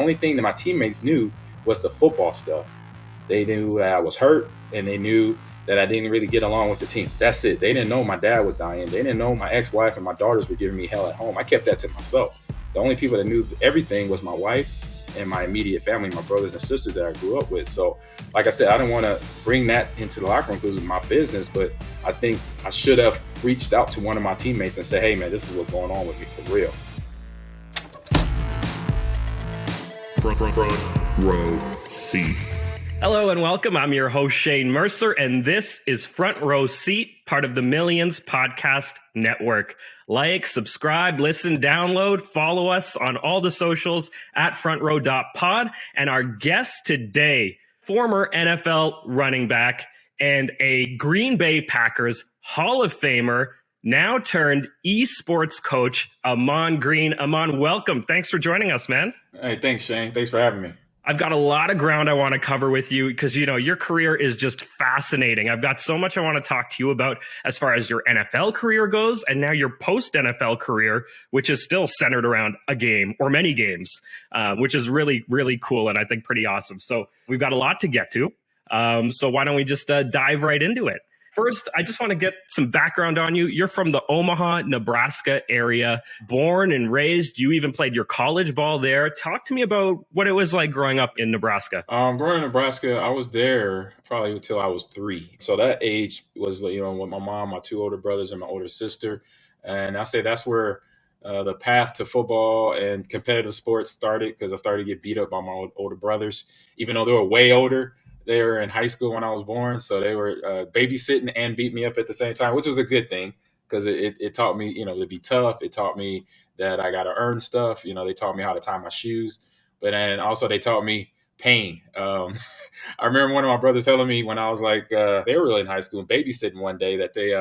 only thing that my teammates knew was the football stuff. They knew that I was hurt, and they knew that I didn't really get along with the team. That's it. They didn't know my dad was dying. They didn't know my ex-wife and my daughters were giving me hell at home. I kept that to myself. The only people that knew everything was my wife and my immediate family, my brothers and sisters that I grew up with. So, like I said, I didn't want to bring that into the locker room because it was my business, but I think I should have reached out to one of my teammates and said, hey, man, this is what's going on with me for real. Front row seat. Hello and welcome. I'm your host, Shane Mercer, and this is Front Row Seat, part of the Millions Podcast Network. Like, subscribe, listen, download, follow us on all the socials at frontrow.pod. And our guest today, former NFL running back and a Green Bay Packers Hall of Famer, now turned esports coach, Ahman Green. Ahman, welcome. Thanks for joining us, man. Hey, thanks, Shane. Thanks for having me. I've got a lot of ground I want to cover with you because, you know, your career is just fascinating. I've got so much I want to talk to you about as far as your NFL career goes and now your post-NFL career, which is still centered around a game or many games, which is really, really cool and I think pretty awesome. So we've got a lot to get to. So why don't we just dive right into it? First, I just want to get some background on you. You're from the Omaha, Nebraska area, born and raised. You even played your college ball there. Talk to me about what it was like growing up in Nebraska. Growing in Nebraska, I was there probably until I was 3. So that age was, you know, with my mom, my 2 older brothers, and my older sister. And I say that's where the path to football and competitive sports started because I started to get beat up by my older brothers, even though they were way older. They were in high school when I was born, so they were babysitting and beat me up at the same time, which was a good thing because it taught me, you know, to be tough. It taught me that I got to earn stuff. You know, they taught me how to tie my shoes, but then also they taught me pain. I remember one of my brothers telling me when I was like, they were really in high school and babysitting one day that they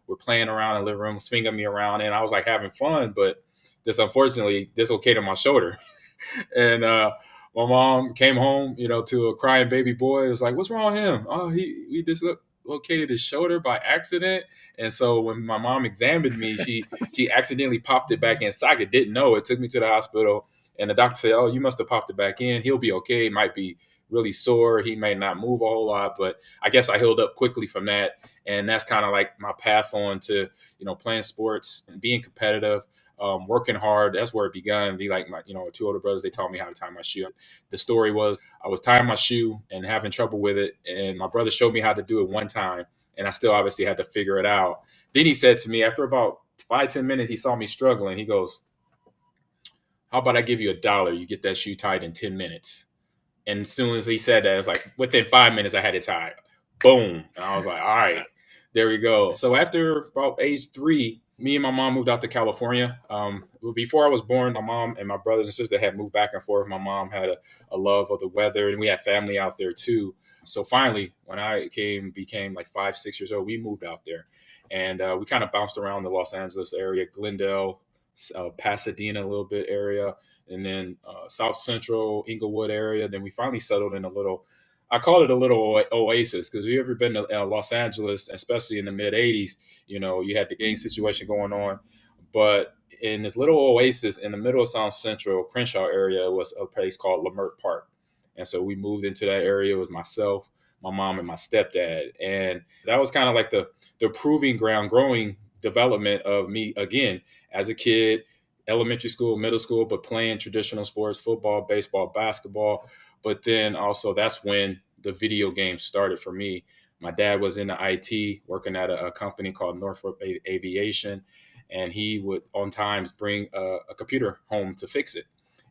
were playing around in the living room, swinging me around, and I was like having fun, but this unfortunately dislocated my shoulder. And my mom came home, you know, to a crying baby boy. It was like, what's wrong with him? Oh, he dislocated his shoulder by accident. And so when my mom examined me, she accidentally popped it back in socket. Didn't know. It took me to the hospital. And the doctor said, oh, you must have popped it back in. He'll be okay. It might be really sore. He may not move a whole lot. But I guess I healed up quickly from that. And that's kind of like my path on to, you know, playing sports and being competitive. Working hard. That's where it began. Be like my, you know, 2 older brothers. They taught me how to tie my shoe. The story was I was tying my shoe and having trouble with it, and my brother showed me how to do it one time, and I still obviously had to figure it out. Then he said to me after about 5-10 minutes, he saw me struggling. He goes, "How about I give you $1? You get that shoe tied in 10 minutes." And as soon as he said that, it's like within 5 minutes I had it tied. Boom, and I was like, "All right, there we go." So after about age 3. Me and my mom moved out to California. Before I was born, my mom and my brothers and sisters had moved back and forth. My mom had a love of the weather, and we had family out there too. So finally, when I became like 5-6 years old, we moved out there. And we kind of bounced around the Los Angeles area, Glendale, Pasadena a little bit area, and then South Central, Inglewood area. Then we finally settled in I call it a little oasis because if you've ever been to Los Angeles, especially in the mid 80s, you know, you had the gang situation going on. But in this little oasis in the middle of South Central, Crenshaw area was a place called Lamert Park. And so we moved into that area with myself, my mom, and my stepdad. And that was kind of like the proving ground, growing development of me, again, as a kid, elementary school, middle school, but playing traditional sports, football, baseball, basketball. But then also that's when the video games started for me. My dad was in the IT, working at a company called Northrop Aviation, and he would on times bring a computer home to fix it.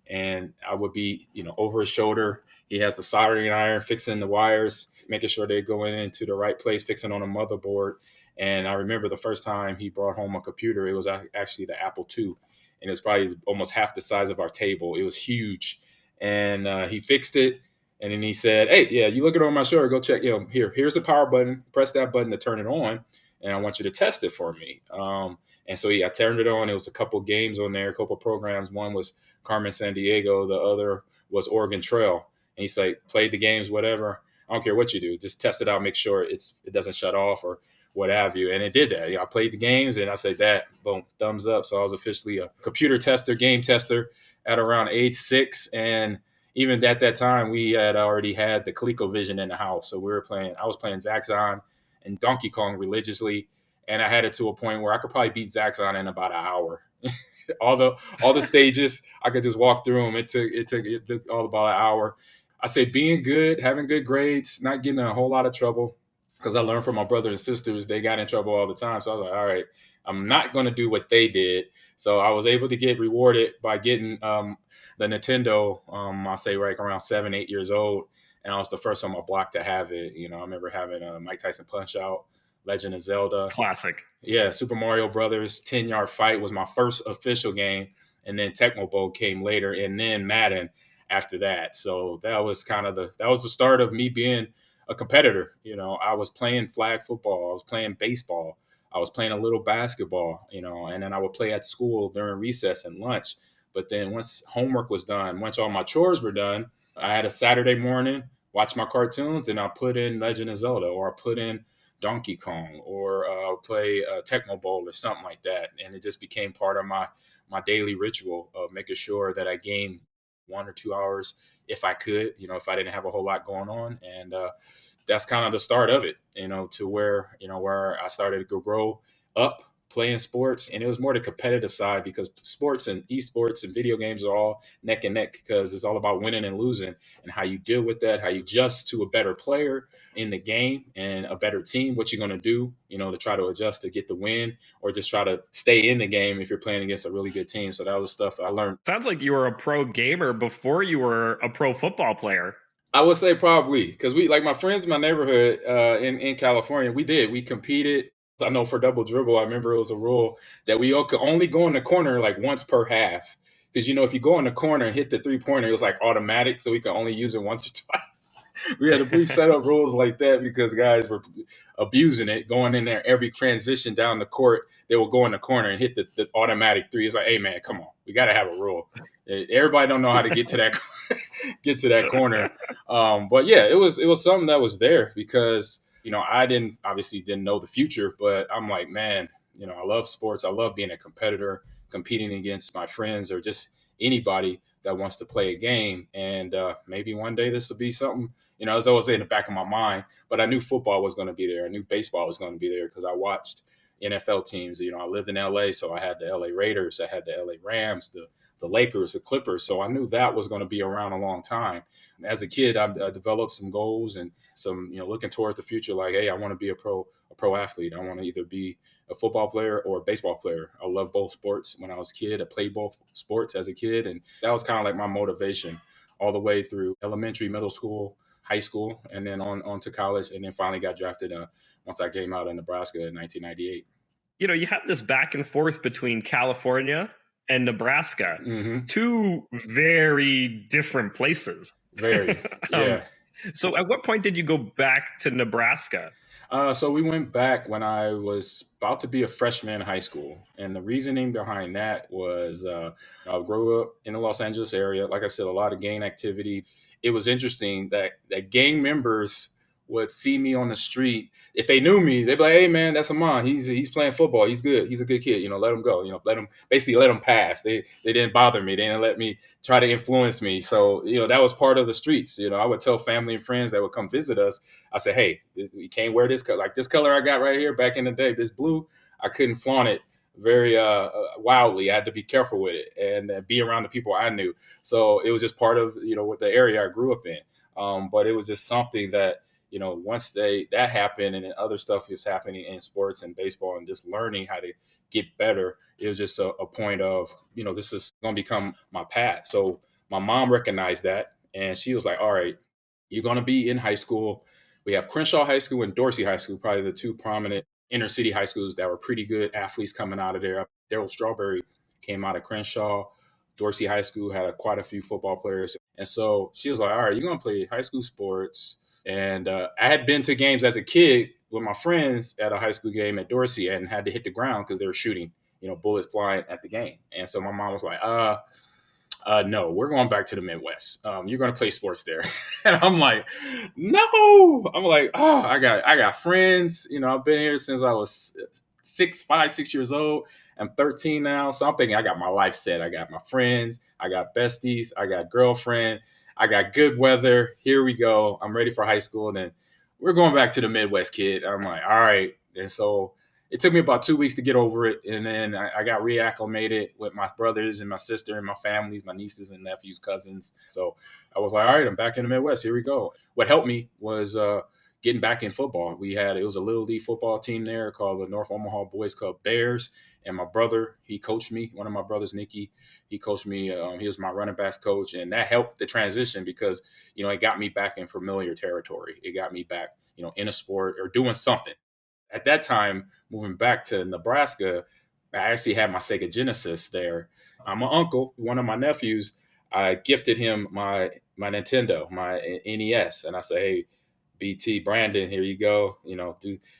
And I would be, you know, over his shoulder. He has the soldering iron, fixing the wires, making sure they're going into the right place, fixing on a motherboard. And I remember the first time he brought home a computer, it was actually the Apple II. And it was probably almost half the size of our table. It was huge. And he fixed it. And then he said, hey, yeah, you look it on my shoulder, go check, you know, here's the power button, press that button to turn it on. And I want you to test it for me. And so I turned it on. It was a couple games on there, a couple programs. One was Carmen Sandiego. The other was Oregon Trail. And he's like, played the games, whatever. I don't care what you do. Just test it out, make sure it doesn't shut off or what have you. And it did that. I played the games and I said that, boom, thumbs up. So I was officially a computer tester, game tester at around age 6. And even at that time, we had already had the ColecoVision in the house. So I was playing Zaxxon and Donkey Kong religiously. And I had it to a point where I could probably beat Zaxxon in about an hour. All the stages, I could just walk through them. It took all about an hour. I say being good, having good grades, not getting in a whole lot of trouble, because I learned from my brother and sisters. They got in trouble all the time. So I was like, all right, I'm not going to do what they did. So I was able to get rewarded by getting the Nintendo. I say right around 7, 8 years old, and I was the first on my block to have it. I remember having Mike Tyson Punch Out, Legend of Zelda. Classic. Yeah, Super Mario Brothers 10-yard fight was my first official game, and then Tecmo Bowl came later, and then Madden after that. So that was the start of me being a competitor. I was playing flag football, I was playing baseball, I was playing a little basketball, and then I would play at school during recess and lunch. But then once homework was done, once all my chores were done, I had a Saturday morning, watch my cartoons, and I put in Legend of Zelda, or I put in Donkey Kong, or play Tecmo Bowl or something like that. And it just became part of my daily ritual of making sure that I gained 1 or 2 hours if I could, if I didn't have a whole lot going on. And that's kind of the start of it, to where I started to grow up playing sports. And it was more the competitive side, because sports and esports and video games are all neck and neck, because it's all about winning and losing and how you deal with that, how you adjust to a better player in the game and a better team, what you're going to do, to try to adjust to get the win, or just try to stay in the game if you're playing against a really good team. So that was stuff I learned. Sounds like you were a pro gamer before you were a pro football player. I would say probably, because we, like my friends in my neighborhood in California, we competed. I know for double dribble, I remember it was a rule that we all could only go in the corner like once per half. Because if you go in the corner and hit the 3-pointer, it was like automatic, so we could only use it once or twice. We set up rules like that because guys were abusing it, going in there every transition down the court. They would go in the corner and hit the automatic three. It's like, hey man, come on, we got to have a rule. Everybody don't know how to get to that get to that corner. But yeah, it was something that was there, because I didn't know the future, but I'm like, man, I love sports. I love being a competitor, competing against my friends or just anybody that wants to play a game. And maybe one day this will be something, it's always in the back of my mind. But I knew football was going to be there. I knew baseball was going to be there, because I watched NFL teams. I lived in LA, so I had the LA Raiders, I had the LA Rams, the Lakers, the Clippers. So I knew that was going to be around a long time. As a kid, I developed some goals and some, looking toward the future, like, hey, I want to be a pro athlete. I want to either be a football player or a baseball player. I love both sports. When I was a kid, I played both sports as a kid. And that was kind of like my motivation all the way through elementary, middle school, high school, and then on to college. And then finally got drafted once I came out of Nebraska in 1998. You have this back and forth between California and Nebraska, Mm-hmm. two very different places. Very, yeah. So at what point did you go back to Nebraska? So we went back when I was about to be a freshman in high school. And the reasoning behind that was I grew up in the Los Angeles area. Like I said, a lot of gang activity. It was interesting that gang members would see me on the street. If they knew me, they'd be like, hey, man, that's Ahman. He's playing football. He's good. He's a good kid. Let him go. Let him pass. They didn't bother me. They didn't let me try to influence me. So, that was part of the streets. I would tell family and friends that would come visit us. I said, hey, you can't wear this color. Like this color I got right here back in the day, this blue, I couldn't flaunt it very wildly. I had to be careful with it and be around the people I knew. So it was just part of, what the area I grew up in. But it was just something that, once that happened, and then other stuff is happening in sports and baseball and just learning how to get better, it was just a point of, this is going to become my path. So my mom recognized that, and she was like, all right, you're going to be in high school. We have Crenshaw High School and Dorsey High School, probably the two prominent inner city high schools that were pretty good athletes coming out of there. Daryl Strawberry came out of Crenshaw. Dorsey High School had quite a few football players. And so she was like, all right, you're going to play high school sports. And I had been to games as a kid with my friends at a high school game at Dorsey and had to hit the ground because they were shooting, bullets flying at the game. And so my mom was like, no, we're going back to the Midwest. You're going to play sports there. And I'm like, no. I'm like, I got friends. I've been here since I was 6 years old. I'm 13 now. So I'm thinking I got my life set. I got my friends. I got besties. I got girlfriend. I got good weather. Here we go. I'm ready for high school. And then we're going back to the Midwest, kid. I'm like, all right. And so it took me about 2 weeks to get over it. And then I got reacclimated with my brothers and my sister and my families, my nieces and nephews, cousins. So I was like, all right, I'm back in the Midwest. Here we go. What helped me was getting back in football. It was a little league football team there called the North Omaha Boys Club Bears. And my brother, he coached me. One of my brothers, Nicky, he coached me. He was my running backs coach. And that helped the transition because, it got me back in familiar territory. It got me back, in a sport or doing something. At that time, moving back to Nebraska, I actually had my Sega Genesis there. My uncle, one of my nephews, I gifted him my Nintendo, my NES, and I said, "Hey, BT Brandon, here you go.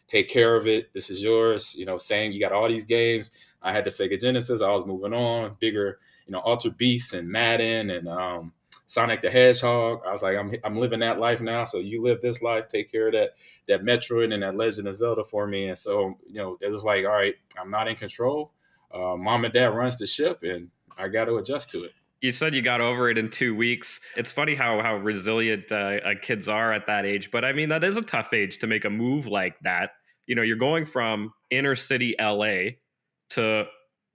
Take care of it. This is yours. Same. You got all these games. I had the Sega Genesis. I was moving on, bigger, Altered Beast and Madden and Sonic the Hedgehog. I was like, I'm living that life now. So you live this life. Take care of that Metroid and that Legend of Zelda for me. And so it was like, all right, I'm not in control. Mom and dad runs the ship, and I got to adjust to it. You said you got over it in 2 weeks. It's funny how resilient kids are at that age. But I mean, that is a tough age to make a move like that. You're going from inner city LA to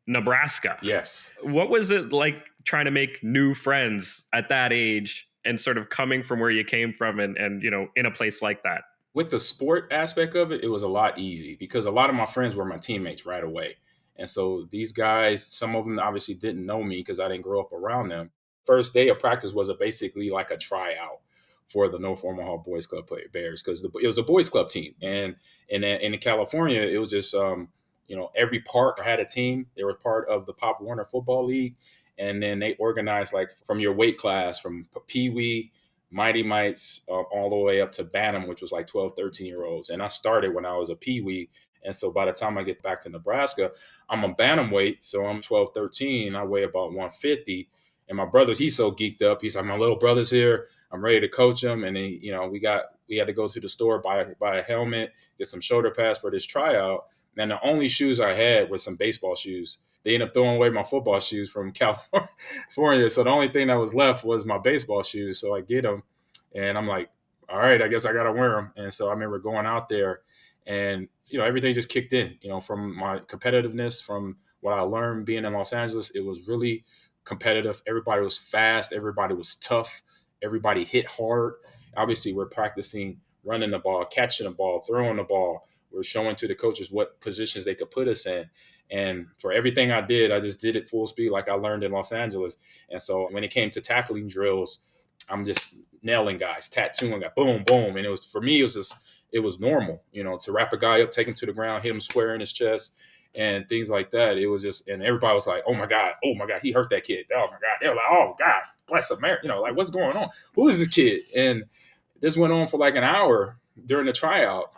Nebraska. Yes. What was it like trying to make new friends at that age and sort of coming from where you came from and in a place like that? With the sport aspect of it, it was a lot easy because a lot of my friends were my teammates right away. And so these guys, some of them obviously didn't know me because I didn't grow up around them. First day of practice was basically like a tryout for the North Omaha Boys Club Bears because it was a boys club team. And in California, it was just, every park had a team. They were part of the Pop Warner Football League. And then they organized like from your weight class, from Pee Wee, Mighty Mites, all the way up to Bantam, which was like 12, 13-year-olds. And I started when I was a Pee Wee. And so by the time I get back to Nebraska, I'm a bantamweight. So I'm 12, 13. I weigh about 150. And my brother's, he's so geeked up. He's like, my little brother's here. I'm ready to coach him. And then, we had to go to the store, buy a helmet, get some shoulder pads for this tryout. And the only shoes I had were some baseball shoes. They ended up throwing away my football shoes from California. So the only thing that was left was my baseball shoes. So I get them and I'm like, all right, I guess I got to wear them. And so I remember going out there and, everything just kicked in, from my competitiveness, from what I learned being in Los Angeles. It was really competitive. Everybody was fast. Everybody was tough. Everybody hit hard. Obviously, we're practicing running the ball, catching the ball, throwing the ball. We're showing to the coaches what positions they could put us in. And for everything I did, I just did it full speed like I learned in Los Angeles. And so when it came to tackling drills, I'm just nailing guys, tattooing guys, boom, boom. And for me, it was normal, to wrap a guy up, take him to the ground, hit him square in his chest and things like that. It was just, and everybody was like, oh my God, he hurt that kid. Oh my God. They were like, oh God, bless America. Like, what's going on? Who is this kid? And this went on for like an hour during the tryout.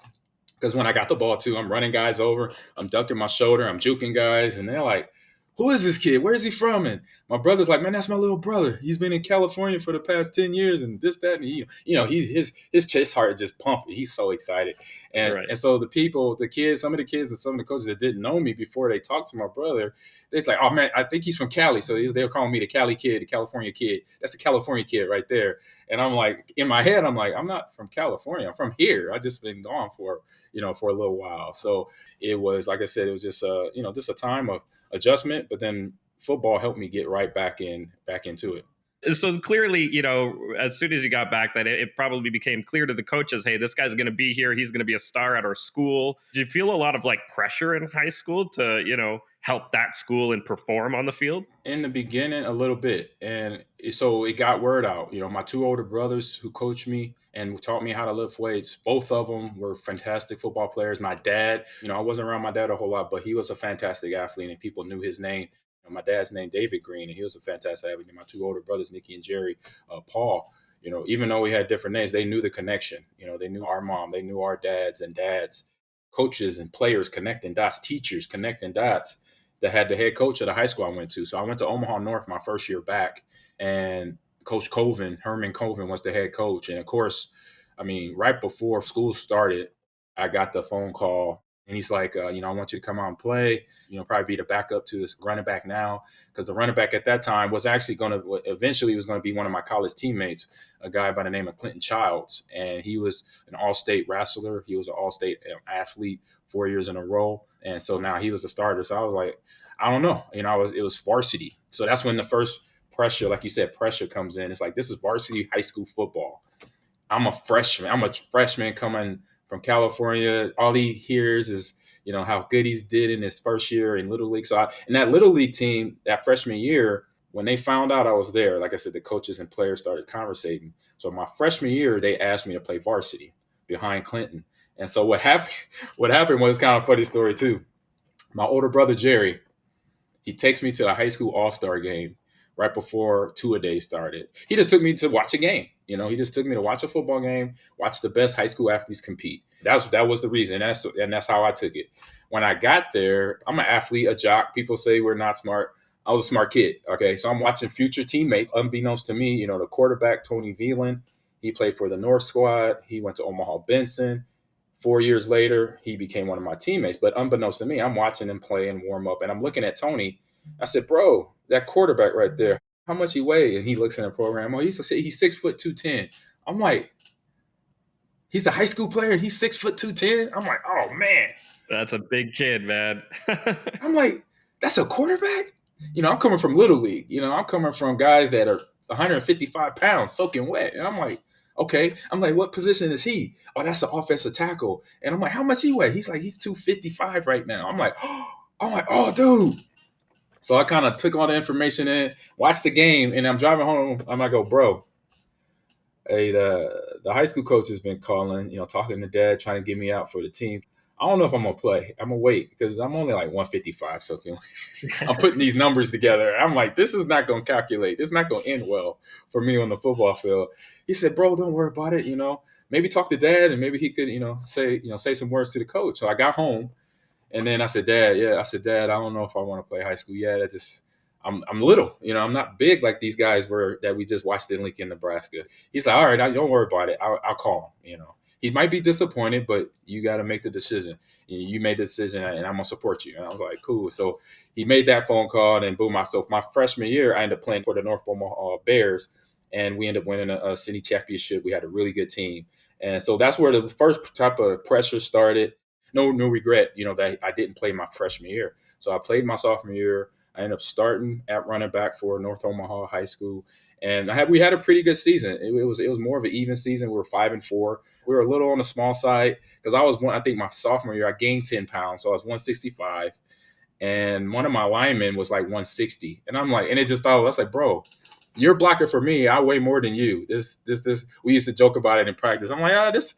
Because when I got the ball too, I'm running guys over, I'm ducking my shoulder, I'm juking guys, and they're like, who is this kid? Where is he from? And my brother's like, man, that's my little brother. He's been in California for the past 10 years and this, that, and his chest heart is just pumping. He's so excited. And Right. and so the people, the kids, some of the kids and some of the coaches that didn't know me before they talked to my brother, they're like, oh man, I think he's from Cali. So they were calling me the Cali kid, the California kid. That's the California kid right there. And I'm like, in my head, I'm like, I'm not from California. I'm from here. I just been gone for a little while. So it was, like I said, it was just just a time of adjustment, but then football helped me get right back into it. So clearly, as soon as you got back, that it probably became clear to the coaches, hey, this guy's going to be here. He's going to be a star at our school. Did you feel a lot of like pressure in high school to, help that school and perform on the field? In the beginning, a little bit. And so it got word out. My two older brothers who coached me and taught me how to lift weights, both of them were fantastic football players. My dad, I wasn't around my dad a whole lot, but he was a fantastic athlete and people knew his name. My dad's name, David Green, and he was a fantastic athlete. My two older brothers, Nicky and Jerry, Paul, even though we had different names, they knew the connection. They knew our mom, they knew our dads and dads, coaches and players connecting dots, teachers connecting dots. That had the head coach of the high school I went to. So I went to Omaha North my first year back, and Coach Herman Coven was the head coach. And of course, right before school started, I got the phone call. And he's like, I want you to come out and play, probably be the backup to this running back now. Because the running back at that time was actually eventually was going to be one of my college teammates, a guy by the name of Clinton Childs. And he was an all-state wrestler. He was an all-state athlete 4 years in a row. And so now he was a starter. So I was like, I don't know. It was varsity. So that's when the first pressure, like you said, pressure comes in. It's like, this is varsity high school football. I'm a freshman. I'm a freshman coming from California. All he hears is, how good he's did in his first year in Little League. So in that Little League team, that freshman year, when they found out I was there, like I said, the coaches and players started conversating. So my freshman year, they asked me to play varsity behind Clinton. And so what happened was kind of a funny story too. My older brother, Jerry, he takes me to a high school all-star game right before two-a-day started. He just took me to watch a game. He just took me to watch a football game, watch the best high school athletes compete. That was the reason, and that's how I took it. When I got there, I'm an athlete, a jock. People say we're not smart. I was a smart kid. Okay, so I'm watching future teammates. Unbeknownst to me, the quarterback Tony Veland, he played for the North squad. He went to Omaha Benson. 4 years later, he became one of my teammates. But unbeknownst to me, I'm watching him play and warm up, and I'm looking at Tony. I said, bro, that quarterback right there, how much he weigh? And he looks in the program. Oh, he's 6'2", 210. I'm like, he's a high school player. He's 6'2", 210. I'm like, oh man, that's a big kid, man. I'm like, that's a quarterback. I'm coming from Little League. I'm coming from guys that are 155 pounds, soaking wet, and I'm like, okay. I'm like, what position is he? Oh, that's an offensive tackle. And I'm like, how much he weigh? He's 255 right now. I'm like, oh, dude. So I kind of took all the information in, watched the game, and I'm driving home. I'm like, go, bro. Hey, the high school coach has been calling, talking to dad, trying to get me out for the team. I don't know if I'm gonna play. I'm gonna wait because I'm only like 155. So I'm putting these numbers together. I'm like, this is not gonna calculate. This is not gonna end well for me on the football field. He said, bro, don't worry about it. Maybe talk to dad and maybe he could, say some words to the coach. So I got home. And then I said, Dad, I don't know if I want to play high school yet. I'm little, I'm not big like these guys were that we just watched in Lincoln, Nebraska. He's like, all right, don't worry about it. I'll call him, He might be disappointed, but you got to make the decision. You made the decision and I'm going to support you. And I was like, cool. So he made that phone call and then boom, myself. My freshman year, I ended up playing for the North Omaha Bears and we ended up winning a city championship. We had a really good team. And so that's where the first type of pressure started. No regret, that I didn't play my freshman year. So I played my sophomore year. I ended up starting at running back for North Omaha High School, and we had a pretty good season. It was more of an even season. We were 5-4. We were a little on the small side because I think my sophomore year I gained 10 pounds, so I was 165, and one of my linemen was like 160, and I'm like, and it just thought I was like, bro, you're a blocker for me. I weigh more than you. This. We used to joke about it in practice. I'm like, this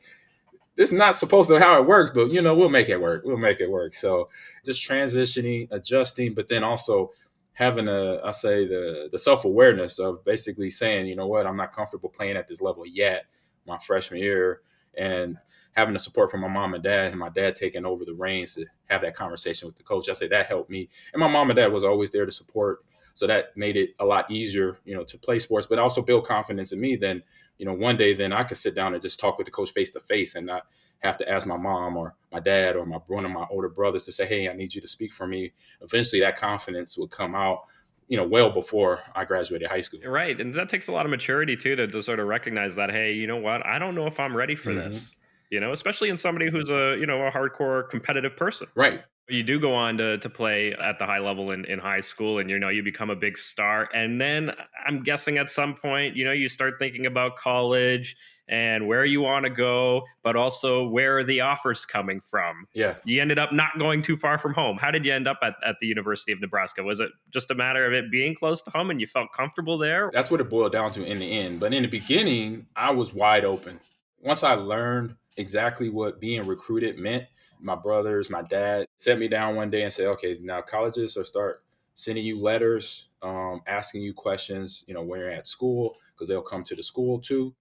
is not supposed to how it works, but we'll make it work. We'll make it work. So just transitioning, adjusting, but then also having the self-awareness of basically saying, you know what, I'm not comfortable playing at this level yet, my freshman year, and having the support from my mom and dad, and my dad taking over the reins to have that conversation with the coach. I say that helped me. And my mom and dad was always there to support. So that made it a lot easier, to play sports, but also build confidence in me. Then, one day then I could sit down and just talk with the coach face to face and not have to ask my mom or my dad or one of my older brothers to say, hey, I need you to speak for me. Eventually that confidence would come out, well before I graduated high school. Right. And that takes a lot of maturity too to sort of recognize that, hey, you know what? I don't know if I'm ready for this, especially in somebody who's a hardcore competitive person. Right. You do go on to play at the high level in high school and, you become a big star. And then I'm guessing at some point, you start thinking about college and where you want to go, but also where are the offers coming from? Yeah. You ended up not going too far from home. How did you end up at the University of Nebraska? Was it just a matter of it being close to home and you felt comfortable there? That's what it boiled down to in the end. But in the beginning, I was wide open. Once I learned exactly what being recruited meant, my brothers, my dad set me down one day and said, okay, now colleges will start sending you letters, asking you questions, when you're at school, because they'll come to the school too.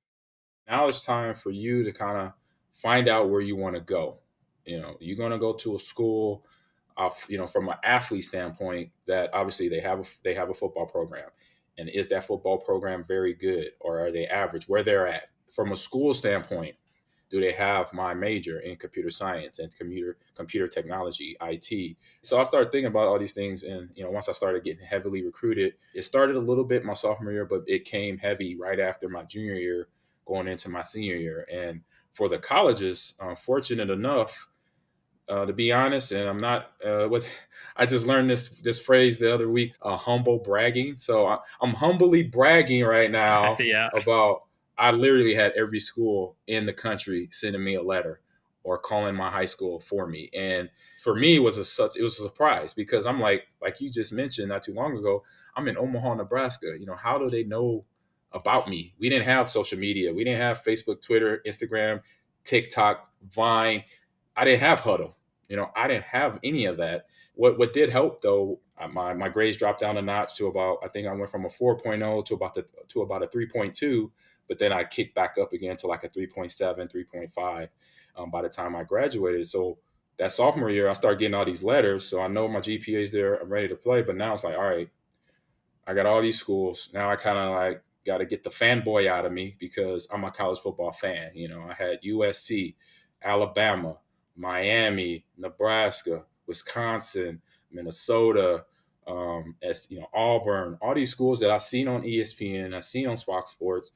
Now it's time for you to kind of find out where you want to go. You're going to go to a school, from an athlete standpoint that obviously they have a football program. And is that football program very good or are they average where they're at? From a school standpoint, do they have my major in computer science and computer technology, IT? So I started thinking about all these things, and once I started getting heavily recruited, it started a little bit my sophomore year, but it came heavy right after my junior year, going into my senior year. And for the colleges, fortunate enough, to be honest, and I'm not what I just learned this phrase the other week, humble bragging. So I'm humbly bragging right now Yeah. about I literally had every school in the country sending me a letter or calling my high school for me. And for me, it was a surprise, because I'm like you just mentioned not too long ago, I'm in Omaha, Nebraska. How do they know about me? We didn't have social media. We didn't have Facebook, Twitter, Instagram, TikTok, Vine. I didn't have Huddle. I didn't have any of that. What did help though, my grades dropped down a notch to about, I think I went from a 4.0 to about a 3.2, but then I kicked back up again to like a 3.7, 3.5 by the time I graduated. So that sophomore year, I started getting all these letters. So I know my GPA is there. I'm ready to play. But now it's like, all right, I got all these schools. Now I kind of like got to get the fanboy out of me, because I'm a college football fan. I had USC, Alabama, Miami, Nebraska, Wisconsin, Minnesota, as Auburn, all these schools that I've seen on ESPN, I've seen on Fox Sports,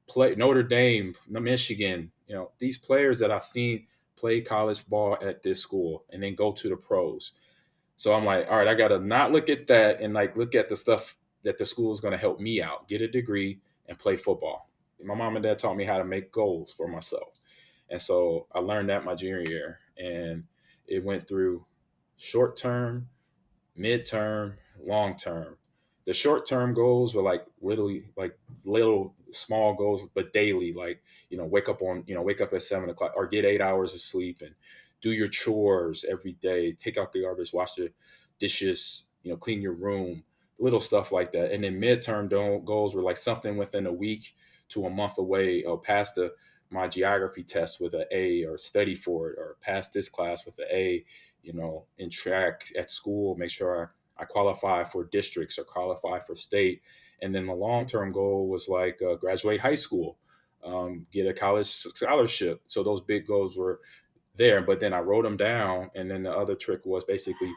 play Notre Dame, Michigan. These players that I've seen play college ball at this school and then go to the pros. So I'm like, all right, I got to not look at that and like look at the stuff that the school is going to help me out, get a degree and play football. My mom and dad taught me how to make goals for myself. And so I learned that my junior year, and it went through short term, midterm, long term. The short term goals were like literally like little small goals, but daily, like, wake up at 7 o'clock or get 8 hours of sleep and do your chores every day, take out the garbage, wash the dishes, clean your room, little stuff like that. And then midterm goals were like something within a week to a month away, or pass my geography test with an A, or study for it, or pass this class with an A, in track at school, make sure I qualify for districts or qualify for state. And then the long term goal was like graduate high school, get a college scholarship. So those big goals were there, but then I wrote them down. And then the other trick was basically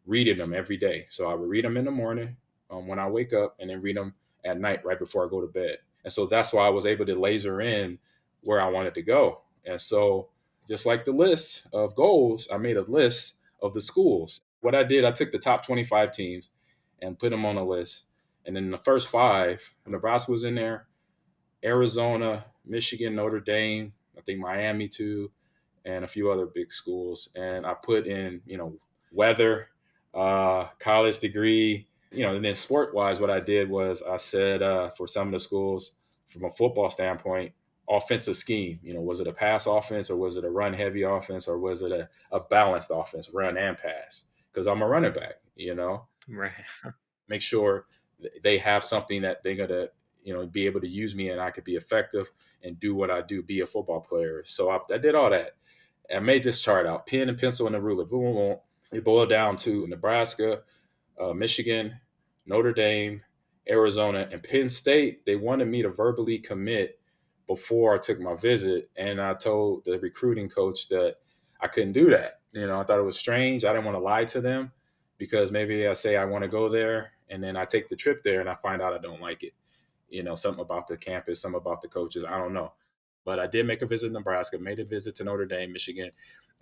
reading them every day. So I would read them in the morning when I wake up, and then read them at night right before I go to bed. And so that's why I was able to laser in where I wanted to go. And so, just like the list of goals, I made a list of the schools. What I did, I took the top 25 teams and put them on a list. And then the first five, Nebraska was in there, Arizona, Michigan, Notre Dame, I think Miami too, and a few other big schools. And I put in, weather, college degree, and then sport wise, what I did was I said for some of the schools, from a football standpoint, offensive scheme. Was it a pass offense, or was it a run heavy offense, or was it a balanced offense, run and pass? Because I'm a running back, Right. make sure they have something that they're going to, be able to use me, and I could be effective and do what I do, be a football player. So I did all that. I made this chart out, pen and pencil and a ruler. Boom, boom, boom. It boiled down to Nebraska, Michigan, Notre Dame, Arizona, and Penn State. They wanted me to verbally commit before I took my visit, and I told the recruiting coach that I couldn't do that. I thought it was strange. I didn't want to lie to them, because maybe I say I want to go there, and then I take the trip there and I find out I don't like it. Something about the campus, something about the coaches, I don't know. But I did make a visit to Nebraska, made a visit to Notre Dame, Michigan,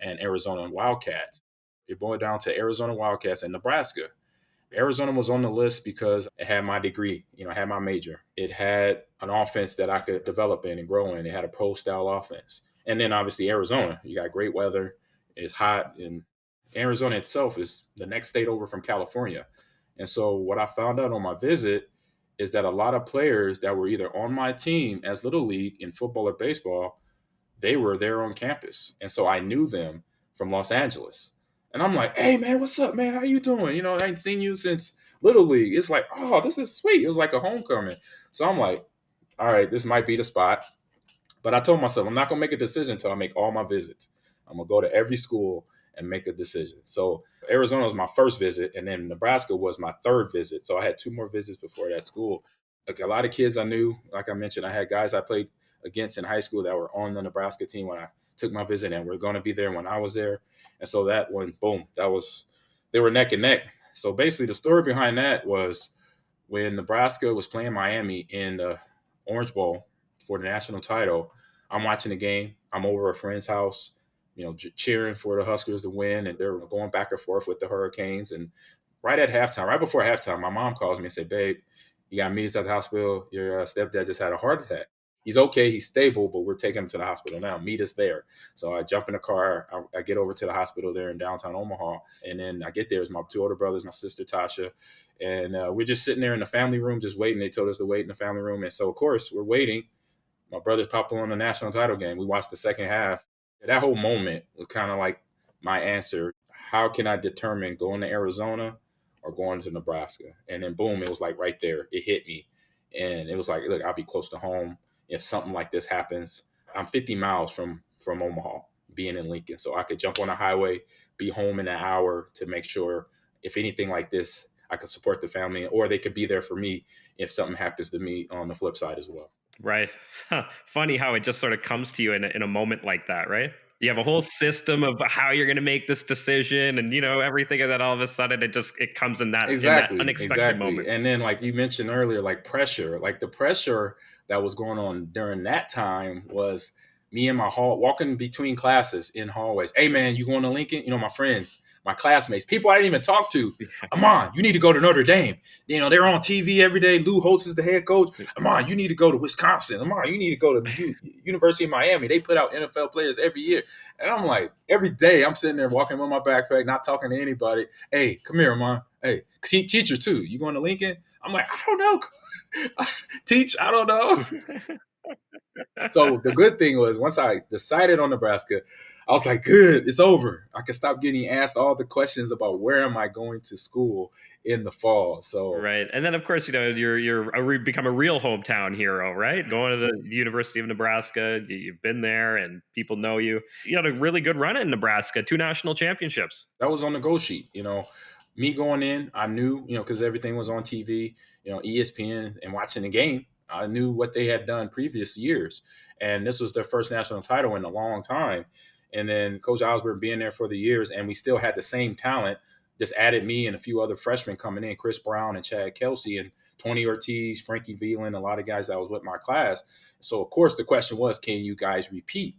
and Arizona and Wildcats. It boiled down to Arizona Wildcats and Nebraska. Arizona was on the list because it had my degree, had my major. It had an offense that I could develop in and grow in. It had a pro style offense. And then obviously Arizona, you got great weather, it's hot, and Arizona itself is the next state over from California. And so what I found out on my visit is that a lot of players that were either on my team as little league in football or baseball, they were there on campus. And so I knew them from Los Angeles. And I'm like, hey man, what's up, man? How you doing? I ain't seen you since Little League. It's like, oh, this is sweet. It was like a homecoming. So I'm like, all right, this might be the spot. But I told myself I'm not gonna make a decision until I make all my visits. I'm gonna go to every school and make a decision. So Arizona was my first visit, and then Nebraska was my third visit. So I had two more visits before that school. Like a lot of kids I knew, like I mentioned, I had guys I played against in high school that were on the Nebraska team when I took my visit, and we're going to be there when I was there. And so that one, boom, they were neck and neck. So basically, the story behind that was when Nebraska was playing Miami in the Orange Bowl for the national title. I'm watching the game. I'm over a friend's house, cheering for the Huskers to win, and they're going back and forth with the Hurricanes. And right before halftime, my mom calls me and said, "Babe, you got meetings at the hospital. Your stepdad just had a heart attack. He's okay. He's stable, but we're taking him to the hospital now. Meet us there." So I jump in the car. I get over to the hospital there in downtown Omaha. And then I get there. It's my two older brothers, my sister Tasha. And we're just sitting there in the family room, just waiting. They told us to wait in the family room. And so, of course, we're waiting. My brothers popped on the national title game. We watched the second half. That whole moment was kind of like my answer. How can I determine going to Arizona or going to Nebraska? And then, boom, it was like right there. It hit me. And it was like, look, I'll be close to home if something like this happens. I'm 50 miles from Omaha, being in Lincoln. So I could jump on the highway, be home in an hour to make sure if anything like this, I could support the family, or they could be there for me if something happens to me on the flip side as well. Right. Funny how it just sort of comes to you in a moment like that, right? You have a whole system of how you're going to make this decision and, everything. And then all of a sudden it comes in that unexpected moment. And then, like you mentioned earlier, like pressure, like the pressure that was going on during that time was me in my hall, walking between classes in hallways. Hey man, you going to Lincoln? My friends, my classmates, people I didn't even talk to. Ahman, you need to go to Notre Dame. They're on TV every day. Lou Holtz is the head coach. Ahman, you need to go to Wisconsin. Ahman, you need to go to University of Miami. They put out NFL players every year. And I'm like, every day I'm sitting there walking with my backpack, not talking to anybody. Hey, come here, Ahman. Hey, teacher too. You going to Lincoln? I'm like, I don't know. Teach, I don't know. So the good thing was once I decided on Nebraska, I was like, good, it's over. I can stop getting asked all the questions about where am I going to school in the fall. So right. And then of course, you're become a real hometown hero, right? Going to the University of Nebraska, you've been there and people know you. You had a really good run in Nebraska, 2 national championships. That was on the go sheet. Me going in, I knew, because everything was on TV, ESPN, and watching the game. I knew what they had done previous years. And this was their first national title in a long time. And then Coach Osborne being there for the years, and we still had the same talent, just added me and a few other freshmen coming in, Chris Brown and Chad Kelsey and Tony Ortiz, Frankie Veland, a lot of guys that was with my class. So, of course, the question was, can you guys repeat?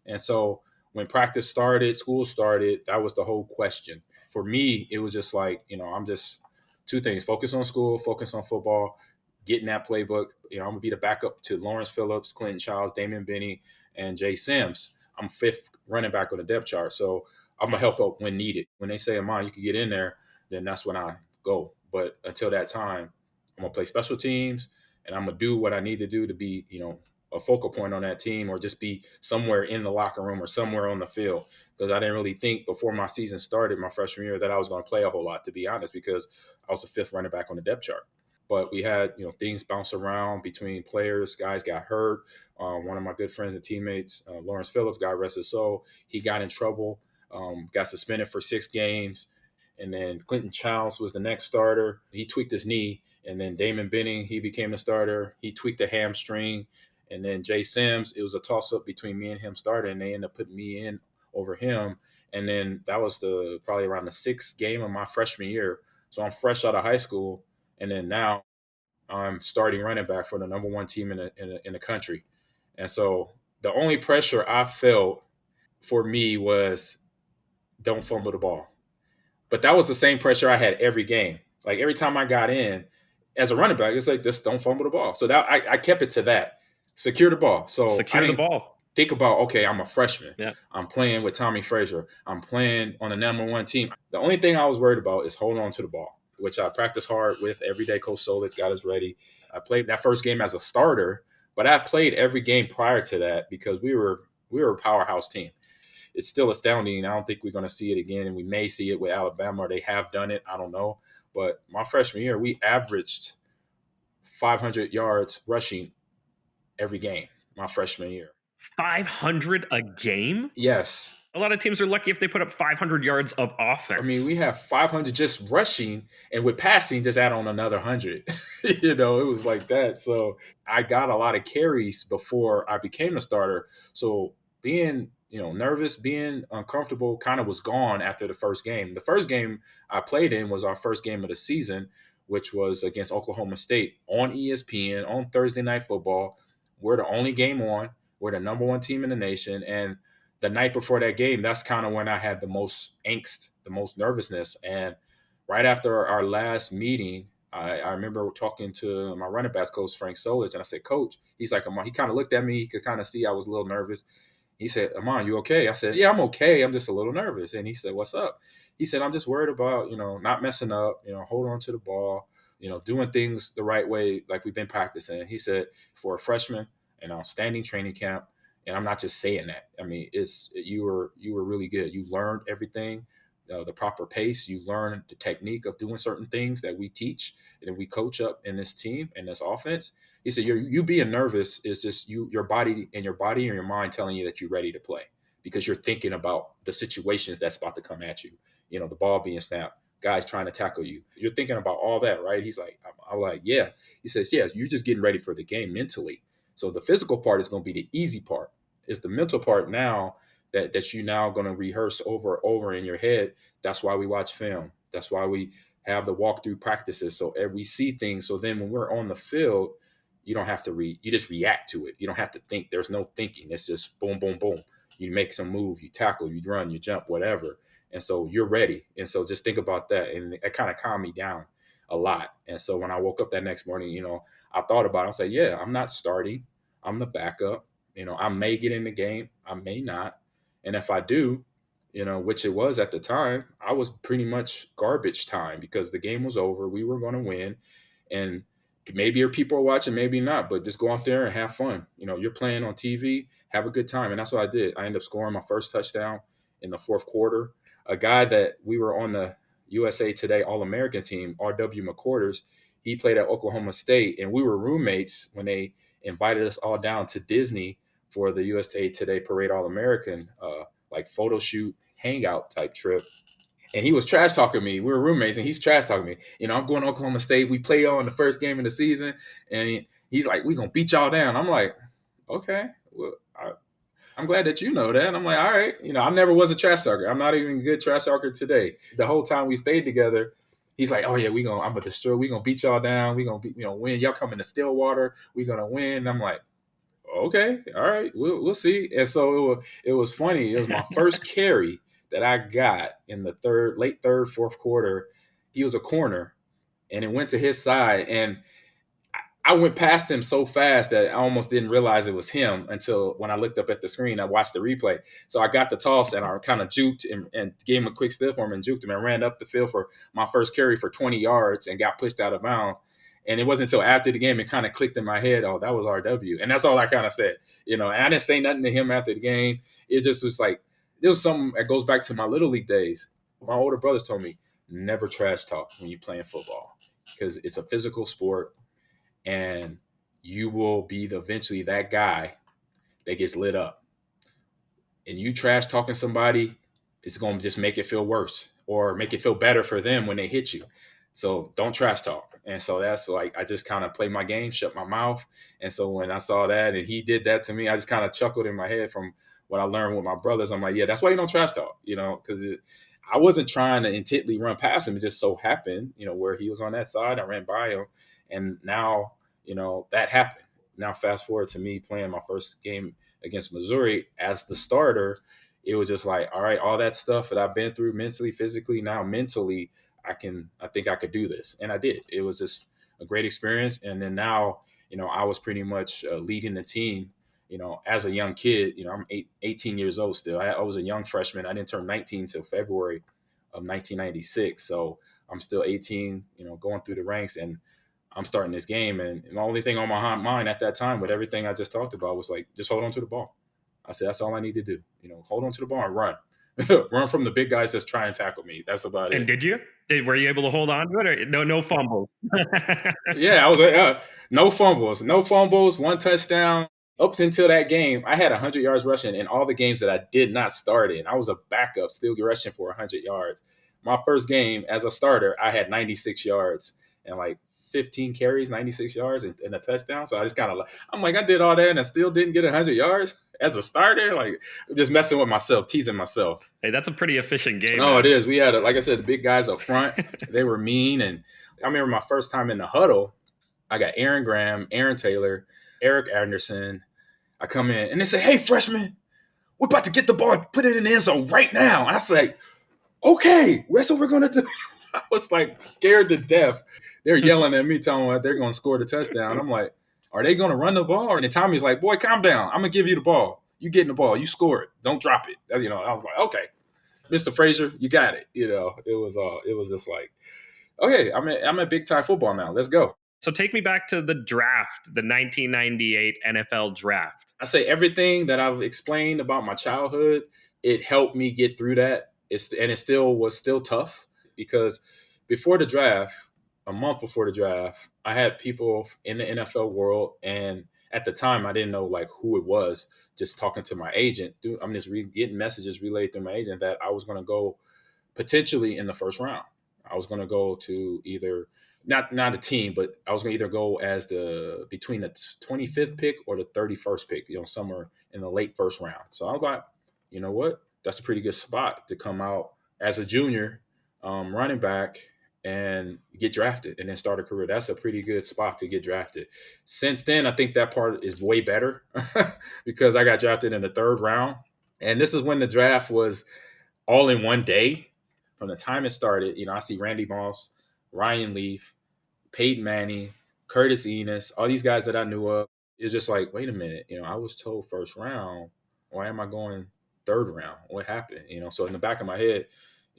And so when practice started, school started, that was the whole question. For me, it was just like, I'm just two things: focus on school, focus on football, getting that playbook. I'm going to be the backup to Lawrence Phillips, Clinton Childs, Damian Benny, and Jay Sims. I'm 5th running back on the depth chart. So I'm going to help out when needed. When they say, Ahman, you can get in there, then that's when I go. But until that time, I'm going to play special teams, and I'm going to do what I need to do to be, a focal point on that team, or just be somewhere in the locker room or somewhere on the field. Because I didn't really think before my season started, my freshman year, that I was going to play a whole lot, to be honest, because I was the 5th running back on the depth chart. But we had, things bounce around between players. Guys got hurt. One of my good friends and teammates, Lawrence Phillips, God rest his soul, he got in trouble, got suspended for 6 games. And then Clinton Childs was the next starter. He tweaked his knee. And then Damon Benning, he became the starter. He tweaked a hamstring. And then Jay Sims, it was a toss-up between me and him starting, and they ended up putting me in over him. And then that was probably around the 6th game of my freshman year. So I'm fresh out of high school. And then now I'm starting running back for the number 1 team in the country. And so the only pressure I felt for me was don't fumble the ball. But that was the same pressure I had every game. Like every time I got in as a running back, it's like, just don't fumble the ball. So that I kept it to that. Secure the ball. So secure the ball. Think about, okay, I'm a freshman. Yeah. I'm playing with Tommy Frazier. I'm playing on the number 1 team. The only thing I was worried about is holding on to the ball, which I practice hard with every day. Coach Solich got us ready. I played that first game as a starter, but I played every game prior to that because we were a powerhouse team. It's still astounding. I don't think we're going to see it again, and we may see it with Alabama, or they have done it. I don't know. But my freshman year, we averaged 500 yards rushing every game my freshman year. 500 a game? Yes. A lot of teams are lucky if they put up 500 yards of offense. I mean, we have 500 just rushing, and with passing, just add on another 100. It was like that. So I got a lot of carries before I became a starter. So being, nervous, being uncomfortable kind of was gone after the first game. The first game I played in was our first game of the season, which was against Oklahoma State on ESPN on Thursday Night Football. We're the only game on. We're the number one team in the nation. And the night before that game, that's kind of when I had the most angst, the most nervousness. And right after our last meeting, I remember talking to my running backs coach, Frank Solich, and I said, Coach, he's like, he kind of looked at me. He could kind of see I was a little nervous. He said, Ahman, you okay? I said, yeah, I'm okay. I'm just a little nervous. And he said, what's up? He said, I'm just worried about, not messing up, holding on to the ball, doing things the right way like we've been practicing. He said, for a freshman, an outstanding training camp. And I'm not just saying that. I mean, you were really good. You learned everything, the proper pace. You learned the technique of doing certain things that we teach and we coach up in this team and this offense. He said, you being nervous is just your body and your mind telling you that you're ready to play because you're thinking about the situations that's about to come at you. The ball being snapped, guys trying to tackle you. You're thinking about all that, right? He's like, I'm like, yeah. He says, yeah, you're just getting ready for the game mentally. So the physical part is going to be the easy part. It's the mental part now that you now going to rehearse over and over in your head. That's why we watch film. That's why we have the walkthrough practices. So we see things. So then when we're on the field, you don't have to read. You just react to it. You don't have to think. There's no thinking. It's just boom, boom, boom. You make some move. You tackle. You run. You jump. Whatever. And so you're ready. And so just think about that. And it kind of calmed me down a lot. And so when I woke up that next morning, I thought about it. I said, yeah, I'm not starting. I'm the backup. I may get in the game, I may not. And if I do, which it was at the time, I was pretty much garbage time because the game was over. We were going to win. And maybe your people are watching, maybe not, but just go out there and have fun. You're playing on TV, have a good time. And that's what I did. I ended up scoring my first touchdown in the fourth quarter. A guy that we were on the USA Today All-American team, R.W. McQuarters, he played at Oklahoma State, and we were roommates when they invited us all down to Disney for the USA Today Parade All-American, like photo shoot, hangout type trip. And he was trash talking me. We were roommates, and he's trash talking me. I'm going to Oklahoma State. We play on the first game of the season, and he's like, "We gonna beat y'all down." I'm like, "Okay, well, I'm glad that you know that." I'm like, "All right." I never was a trash talker. I'm not even a good trash talker today. The whole time we stayed together, he's like, "Oh yeah, I'm gonna destroy. We gonna beat y'all down. We gonna win. Y'all coming to Stillwater. We gonna win." And I'm like, okay, all right, we'll see. And so it was funny. It was my first carry that I got in the late third, fourth quarter. He was a corner, and it went to his side, and I went past him so fast that I almost didn't realize it was him until when I looked up at the screen. I watched the replay. So I got the toss, and I kind of juked and gave him a quick stiff arm and juked him and ran up the field for my first carry for 20 yards and got pushed out of bounds. And it wasn't until after the game it kind of clicked in my head, oh, that was RW. And that's all I kind of said, and I didn't say nothing to him after the game. It just was like, it was something that goes back to my Little League days. My older brothers told me, never trash talk when you're playing football because it's a physical sport and you will be eventually that guy that gets lit up. And you trash talking somebody, it's going to just make it feel worse or make it feel better for them when they hit you. So don't trash talk. And so that's like, I just kind of played my game, shut my mouth. And so when I saw that and he did that to me, I just kind of chuckled in my head from what I learned with my brothers. I'm like, yeah, that's why you don't trash talk, because I wasn't trying to intently run past him. It just so happened, where he was on that side, I ran by him. And now, that happened. Now, fast forward to me playing my first game against Missouri as the starter. It was just like, all right, all that stuff that I've been through mentally, physically, now mentally, I think I could do this. And I did. It was just a great experience. And then now, I was pretty much leading the team, as a young kid. I'm 18 years old still. I was a young freshman. I didn't turn 19 until February of 1996. So I'm still 18, going through the ranks, and I'm starting this game. And the only thing on my mind at that time with everything I just talked about was like, just hold on to the ball. I said, that's all I need to do. Hold on to the ball and run. Run from the big guys that's trying to tackle me. That's about it. And did you? Were you able to hold on to it, or no fumbles? Yeah, I was like, no fumbles, one touchdown. Up until that game, I had 100 yards rushing in all the games that I did not start in. I was a backup, still rushing for 100 yards. My first game as a starter, I had 96 yards and like 15 carries, 96 yards, and a touchdown. So I just kind of, I'm like, I did all that and I still didn't get 100 yards as a starter. Like, just messing with myself, teasing myself. Hey, that's a pretty efficient game. No, it is. We had, like I said, the big guys up front. They were mean. And I remember my first time in the huddle, I got Aaron Graham, Aaron Taylor, Eric Anderson. I come in and they say, "Hey, freshman, we're about to get the ball and put it in the end zone right now." And I say, "Okay, that's what we're going to do." I was like scared to death. They're yelling at me, telling me they're going to score the touchdown. I'm like, are they going to run the ball? And then Tommy's like, "Boy, calm down. I'm going to give you the ball. You getting the ball. You score it. Don't drop it." I was like, "Okay, Mr. Frazier, you got it." It was just like, okay, I'm at big time football now. Let's go. So take me back to the draft, the 1998 NFL draft. I say everything that I've explained about my childhood, it helped me get through that. It still was tough because before the draft, a month before the draft, I had people in the NFL world, and at the time I didn't know like who it was. Just talking to my agent, I'm just getting messages relayed through my agent that I was going to go potentially in the first round. I was going to go to either not a team, but I was going to either go as between the 25th pick or the 31st pick, somewhere in the late first round. So I was like, you know what? That's a pretty good spot to come out as a junior running back and get drafted and then start a career. That's a pretty good spot to get drafted. Since then, I think that part is way better because I got drafted in the third round. And this is when the draft was all in one day. From the time it started, I see Randy Moss, Ryan Leaf, Peyton Manning, Curtis Enos, all these guys that I knew of. It's just like, wait a minute, I was told first round. Why am I going third round? What happened? So in the back of my head,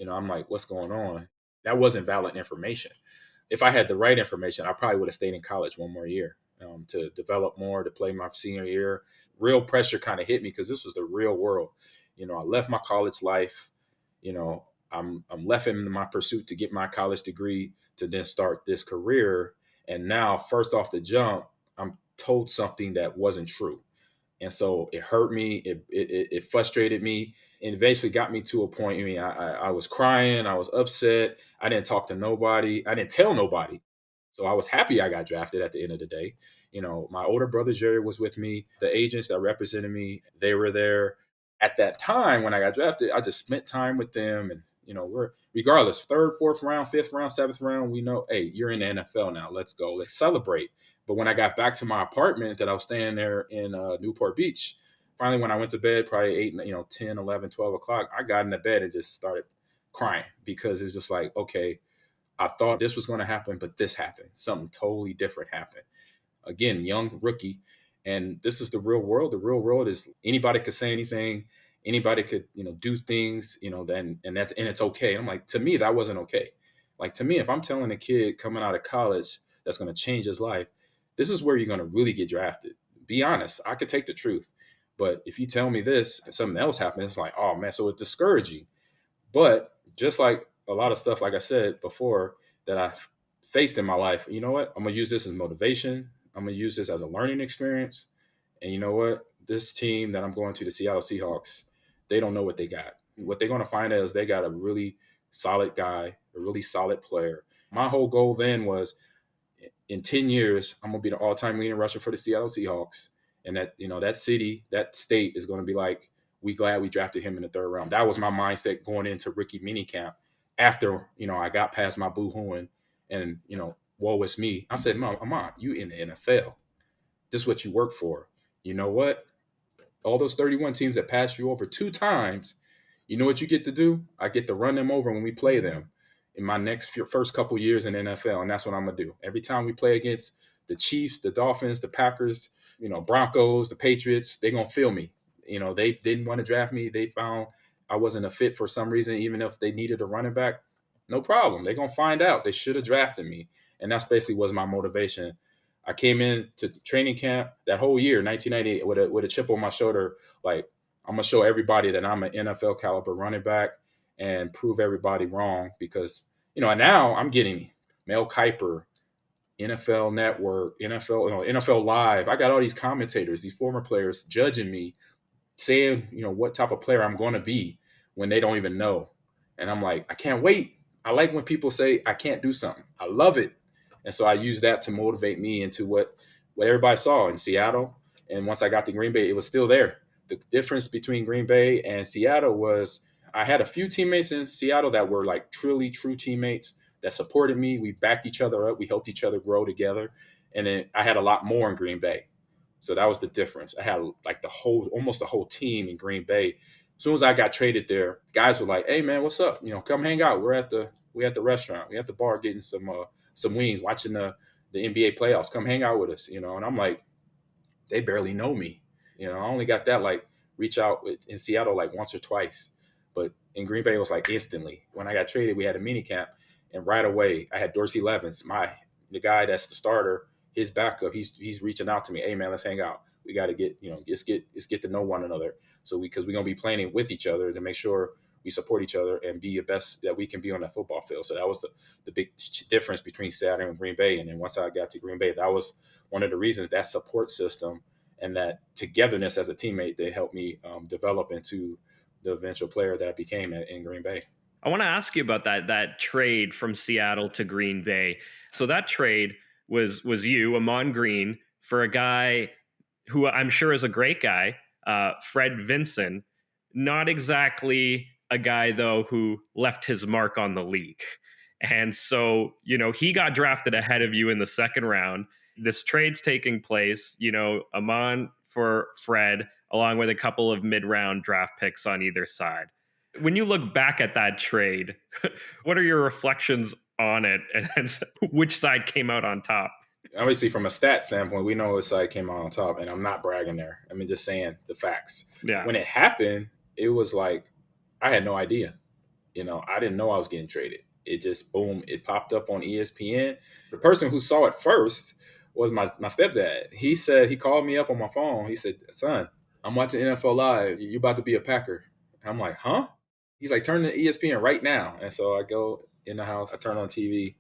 I'm like, what's going on? That wasn't valid information. If I had the right information, I probably would have stayed in college one more year to develop more, to play my senior year. Real pressure kind of hit me because this was the real world. I left my college life. I'm left in my pursuit to get my college degree to then start this career. And now, first off the jump, I'm told something that wasn't true. And so it hurt me. It frustrated me, and eventually got me to a point. I was crying. I was upset. I didn't talk to nobody. I didn't tell nobody. So I was happy I got drafted at the end of the day. My older brother Jerry was with me. The agents that represented me, they were there. At that time when I got drafted, I just spent time with them, and we're regardless, third, fourth round, fifth round, seventh round, we know, hey, you're in the NFL now. Let's go. Let's celebrate. But when I got back to my apartment that I was staying there in Newport Beach, finally when I went to bed, probably 8, 10, 11, 12 o'clock, I got into bed and just started crying because it's just like, okay, I thought this was going to happen, but this happened. Something totally different happened. Again, young rookie. And this is the real world. The real world is anybody could say anything. Anybody could, do things, then, and it's okay. I'm like, to me, that wasn't okay. Like, to me, if I'm telling a kid coming out of college that's going to change his life, this is where you're going to really get drafted. Be honest. I could take the truth. But if you tell me this and something else happened, it's like, oh man, so it's discouraging. But just like a lot of stuff, like I said before, that I've faced in my life, you know what? I'm going to use this as motivation. I'm going to use this as a learning experience. And you know what? This team that I'm going to, the Seattle Seahawks, they don't know what they got. What they're going to find out is they got a really solid guy, a really solid player. My whole goal then was in 10 years, I'm going to be the all-time leading rusher for the Seattle Seahawks. And that, that city, that state is going to be like, we glad we drafted him in the third round. That was my mindset going into rookie minicamp after, I got past my boo-hooing and, woe is me. I said, Mom, you in the NFL. This is what you work for. You know what? All those 31 teams that passed you over 2 times, you know what you get to do? I get to run them over when we play them in my first couple years in the NFL, and that's what I'm going to do. Every time we play against the Chiefs, the Dolphins, the Packers, Broncos, the Patriots, they're going to feel me. They didn't want to draft me. They found I wasn't a fit for some reason, even if they needed a running back. No problem. They're going to find out. They should have drafted me. And that's basically was my motivation. I came in to training camp that whole year, 1998, with a chip on my shoulder. Like, I'm going to show everybody that I'm an NFL caliber running back and prove everybody wrong because, now I'm getting Mel Kiper, NFL Network, NFL Live. I got all these commentators, these former players judging me, saying, what type of player I'm going to be when they don't even know. And I'm like, I can't wait. I like when people say I can't do something. I love it. And so I use that to motivate me into what everybody saw in Seattle. And once I got to Green Bay, it was still there. The difference between Green Bay and Seattle was I had a few teammates in Seattle that were like truly true teammates that supported me. We backed each other up. We helped each other grow together. And then I had a lot more in Green Bay. So that was the difference. I had like almost the whole team in Green Bay. As soon as I got traded there, guys were like, "Hey man, what's up? Come hang out. We at the restaurant. We at the bar getting some wings, watching the NBA playoffs. Come hang out with us." And I'm like, they barely know me. I only got that like reach out in Seattle like once or twice, but in Green Bay it was like instantly. When I got traded, we had a mini camp, and right away I had Dorsey Levens, the guy that's the starter, his backup. He's reaching out to me. Hey man, let's hang out. We got to let's get to know one another. So because we're gonna be playing with each other to make sure we support each other and be the best that we can be on that football field. So that was the big difference between Seattle and Green Bay. And then once I got to Green Bay, that was one of the reasons, that support system and that togetherness as a teammate, they helped me develop into the eventual player that I became in Green Bay. I want to ask you about that trade from Seattle to Green Bay. So that trade was you, Ahman Green, for a guy who I'm sure is a great guy, Fred Vinson. Not exactly a guy, though, who left his mark on the league. And so, he got drafted ahead of you in the second round. This trade's taking place, Ahman for Fred, along with a couple of mid-round draft picks on either side. When you look back at that trade, what are your reflections on it, and which side came out on top? Obviously, from a stat standpoint, we know which side came out on top, and I'm not bragging there. I mean, just saying the facts. Yeah. When it happened, it was like I had no idea. I didn't know I was getting traded. It just boom, it popped up on ESPN. The person who saw it first was my stepdad. He called me up on my phone. He said, "Son, I'm watching NFL Live. You about to be a Packer?" And I'm like, "Huh?" He's like, "Turn to ESPN right now." And so I go in the house, I turn on TV,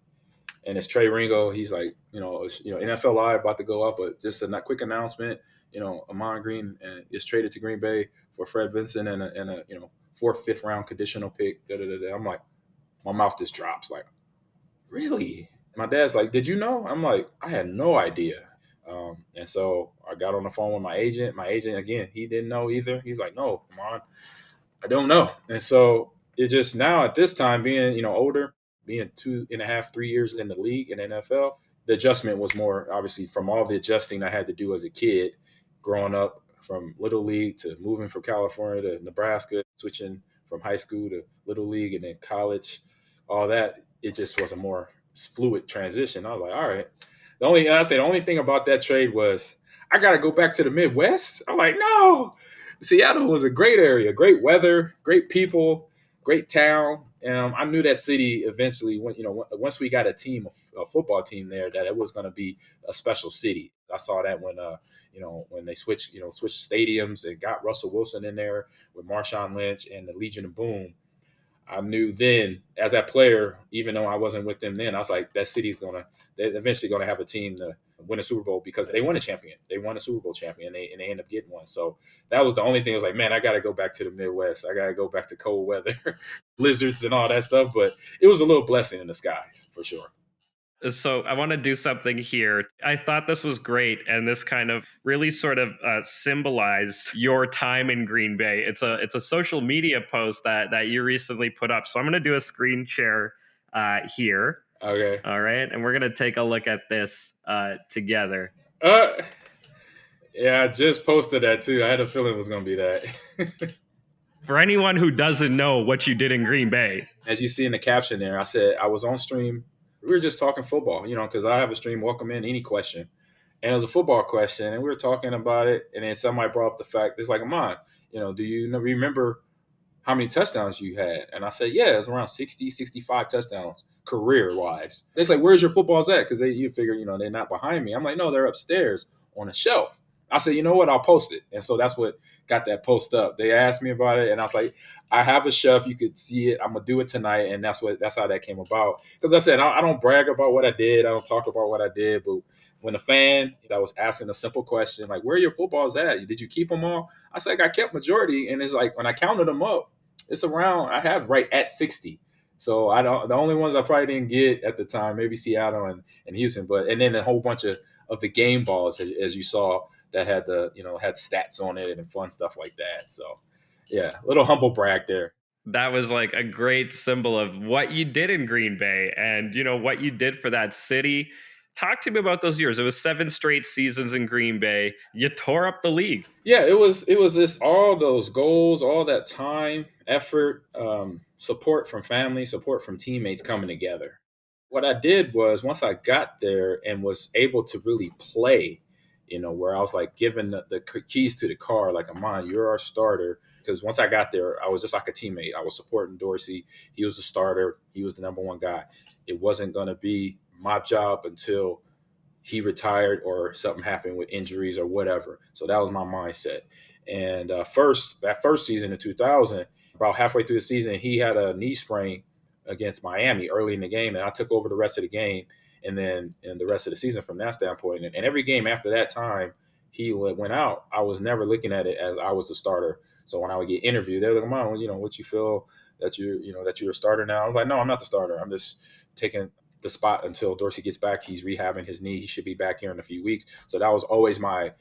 and it's Trey Ringo. He's like, NFL Live about to go up, but just a quick announcement. Ahman Green is traded to Green Bay for Fred Vinson and a fourth, fifth round conditional pick. Da, da, da, da. I'm like, my mouth just drops. Like, really? My dad's like, "Did you know?" I'm like, I had no idea. And so I got on the phone with my agent. My agent, again, he didn't know either. He's like, "No, come on, I don't know." And so it just now at this time, being older, being 2.5, 3 years in the league in the NFL, the adjustment was more obviously from all the adjusting I had to do as a kid, growing up from little league to moving from California to Nebraska, switching from high school to little league and then college, all that. It just was a more fluid transition. I was like, all right. The only thing about that trade was I got to go back to the Midwest. I'm like, no. Seattle was a great area, great weather, great people, great town. I knew that city eventually, once we got a football team there, that it was going to be a special city. I saw that when they switched stadiums and got Russell Wilson in there with Marshawn Lynch and the Legion of Boom. I knew then, as that player, even though I wasn't with them then, I was like, that city's they're eventually gonna have a team to win a Super Bowl because they won a champion. They won a Super Bowl champion, and they end up getting one. So that was the only thing. I was like, man, I got to go back to the Midwest. I got to go back to cold weather, blizzards, and all that stuff. But it was a little blessing in disguise for sure. So I want to do something here. I thought this was great, and this kind of really sort of symbolized your time in Green Bay. It's a social media post that you recently put up. So I'm going to do a screen share here. Okay. All right, and we're going to take a look at this together. Yeah, I just posted that too. I had a feeling it was going to be that. For anyone who doesn't know what you did in Green Bay, as you see in the caption there, I said I was on stream. We were just talking football, because I have a stream, welcome in any question. And it was a football question, and we were talking about it. And then somebody brought up the fact, it's like, Ahman, do you remember how many touchdowns you had? And I said, yeah, it's around 60, 65 touchdowns career-wise. They're like, where's your footballs at? Because you figure, they're not behind me. I'm like, no, they're upstairs on a shelf. I said, you know what? I'll post it. And so that's what got that post up. They asked me about it, and I was like, I have a chef. You could see it. I'm gonna do it tonight, and that's how that came about. Because I said I don't brag about what I did. I don't talk about what I did. But when a fan that was asking a simple question like, "Where are your footballs at? Did you keep them all?" I said, I kept majority, and it's like when I counted them up, it's around. I have right at 60. So I don't. The only ones I probably didn't get at the time, maybe Seattle and Houston, and then a whole bunch of the game balls as you saw that had had stats on it and fun stuff like that. So yeah, little humble brag there. That was like a great symbol of what you did in Green Bay and what you did for that city. Talk to me about those years. It was 7 straight seasons in Green Bay. You tore up the league. Yeah, it was this all those goals, all that time, effort, support from family, support from teammates coming together. What I did was once I got there and was able to really play, where I was like given the keys to the car, like, Ahman, you're our starter. Because once I got there, I was just like a teammate. I was supporting Dorsey. He was the starter. He was the number one guy. It wasn't going to be my job until he retired or something happened with injuries or whatever. So that was my mindset. And that first season in 2000, about halfway through the season, he had a knee sprain against Miami early in the game, and I took over the rest of the game, and then the rest of the season from that standpoint. And every game after that time, he went out. I was never looking at it as I was the starter. So when I would get interviewed, they were like, "Come on, what you feel that you're a starter now?" I was like, "No, I'm not the starter. I'm just taking the spot until Dorsey gets back. He's rehabbing his knee. He should be back here in a few weeks." So that was always my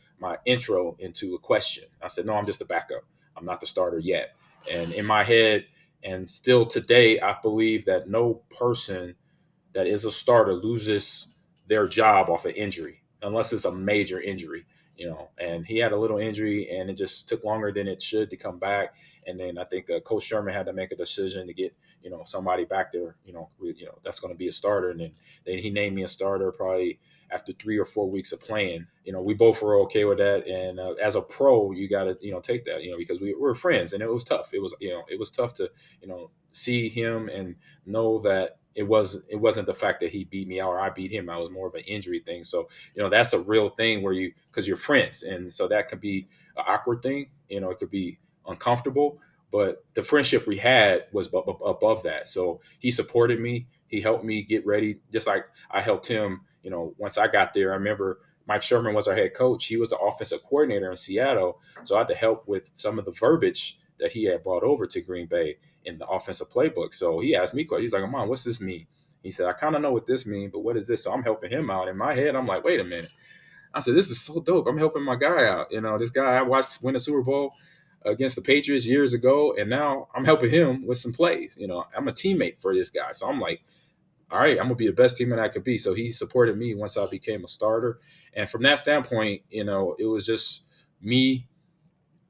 intro into a question. I said, "No, I'm just a backup. I'm not the starter yet." And in my head, and still today, I believe that no person that is a starter loses their job off an injury unless it's a major injury. And he had a little injury, and it just took longer than it should to come back. And then I think Coach Sherman had to make a decision to get somebody back there, that's going to be a starter. And then he named me a starter probably after 3 or 4 weeks of playing. We both were okay with that. And as a pro, you got to take that, because we were friends, and it was tough. It was tough to see him and know that it wasn't the fact that he beat me out or I beat him. I was more of an injury thing. So that's a real thing where because you're friends, and so that could be an awkward thing. It could be uncomfortable, but the friendship we had was above that. So he supported me. He helped me get ready, just like I helped him. Once I got there, I remember Mike Sherman was our head coach. He was the offensive coordinator in Seattle, so I had to help with some of the verbiage that he had brought over to Green Bay in the offensive playbook. So he asked me questions. He's like, "Mom, what's this mean?" He said, "I kind of know what this means, but what is this?" So I'm helping him out. In my head, I'm like, "Wait a minute." I said, "This is so dope. I'm helping my guy out. This guy I watched win a Super Bowl against the Patriots years ago, and now I'm helping him with some plays. I'm a teammate for this guy." So I'm like, all right, I'm going to be the best teammate I could be. So he supported me once I became a starter. And from that standpoint, it was just me,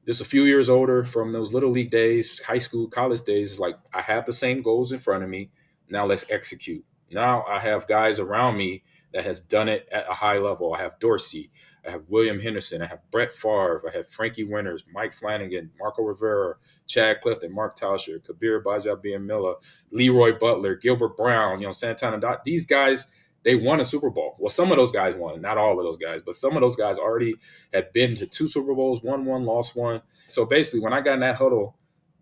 just a few years older from those little league days, high school, college days. It's like, I have the same goals in front of me. Now let's execute. Now I have guys around me that has done it at a high level. I have Dorsey, I have William Henderson, I have Brett Favre, I have Frankie Winters, Mike Flanagan, Marco Rivera, Chad Clifton, Mark Tauscher, Kabir Bajabia-Miller, Leroy Butler, Gilbert Brown, Santana Dot. These guys, they won a Super Bowl. Well, some of those guys won, not all of those guys, but some of those guys already had been to 2 Super Bowls, won one, lost one. So basically, when I got in that huddle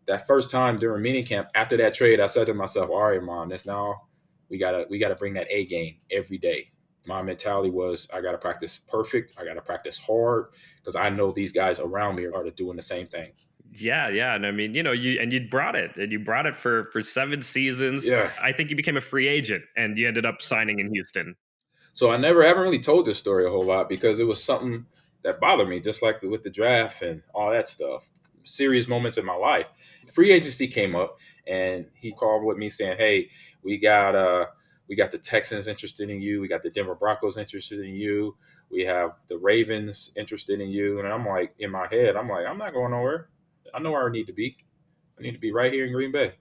that first time during minicamp after that trade, I said to myself, "All right, Mom, that's now we gotta bring that A game every day." My mentality was, I gotta practice perfect. I gotta practice hard because I know these guys around me are doing the same thing. Yeah, yeah, and I mean, you brought it, and you brought it for 7 seasons. Yeah. I think you became a free agent, and you ended up signing in Houston. So I haven't really told this story a whole lot because it was something that bothered me, just like with the draft and all that stuff. Serious moments in my life. Free agency came up, and he called with me saying, "Hey, we got the Texans interested in you. We got the Denver Broncos interested in you. We have the Ravens interested in you." And I'm like, in my head, I'm like, I'm not going nowhere. I know where I need to be. I need to be right here in Green Bay.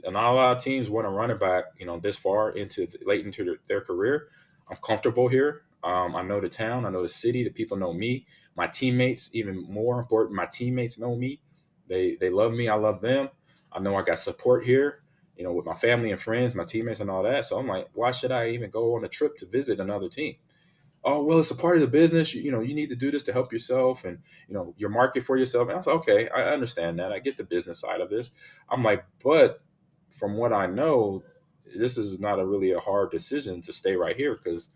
And not a lot of teams want to run it back, this far late into their career. I'm comfortable here. I know the town. I know the city. The people know me. My teammates, even more important, my teammates know me. They love me. I love them. I know I got support here, with my family and friends, my teammates and all that. So I'm like, why should I even go on a trip to visit another team? oh, well, it's a part of the business. You need to do this to help yourself and, your market for yourself. And I was like, okay, I understand that. I get the business side of this. I'm like, but from what I know, this is not really a hard decision to stay right here because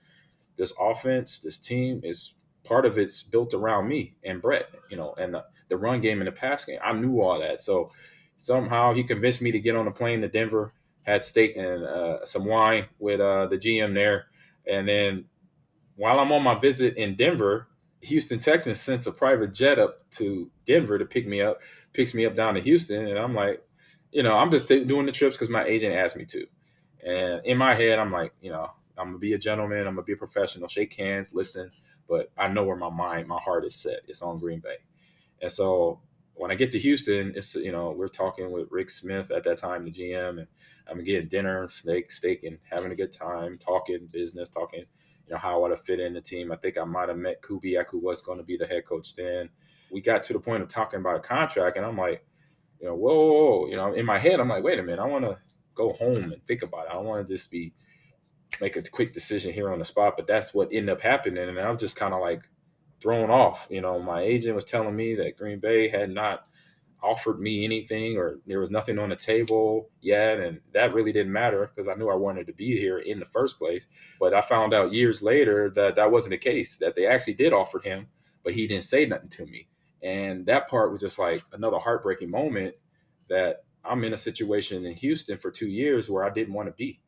this offense, this team is part of it's built around me and Brett, and the run game and the pass game. I knew all that. So somehow he convinced me to get on a plane to Denver, had steak and some wine with the GM there. And then while I'm on my visit in Denver, Houston Texans sends a private jet up to Denver to pick me up, picks me up down to Houston. And I'm like, I'm just doing the trips because my agent asked me to. And in my head, I'm like, I'm gonna be a gentleman. I'm gonna be a professional. Shake hands, listen. But I know where my heart is set. It's on Green Bay. And so when I get to Houston, it's we're talking with Rick Smith at that time, the GM, and I'm getting dinner, steak, and having a good time, talking business, talking how I want to fit in the team. I think I might have met Kubiak, who was going to be the head coach then. We got to the point of talking about a contract, and I'm like, whoa, in my head, I'm like, wait a minute, I want to go home and think about it. I don't want to just make a quick decision here on the spot. But that's what ended up happening, and I was just kind of like thrown off. My agent was telling me that Green Bay had not offered me anything or there was nothing on the table yet, and that really didn't matter because I knew I wanted to be here in the first place. But I found out years later that that wasn't the case, that they actually did offer him, but he didn't say nothing to me. And that part was just like another heartbreaking moment, that I'm in a situation in Houston for 2 years where I didn't want to be.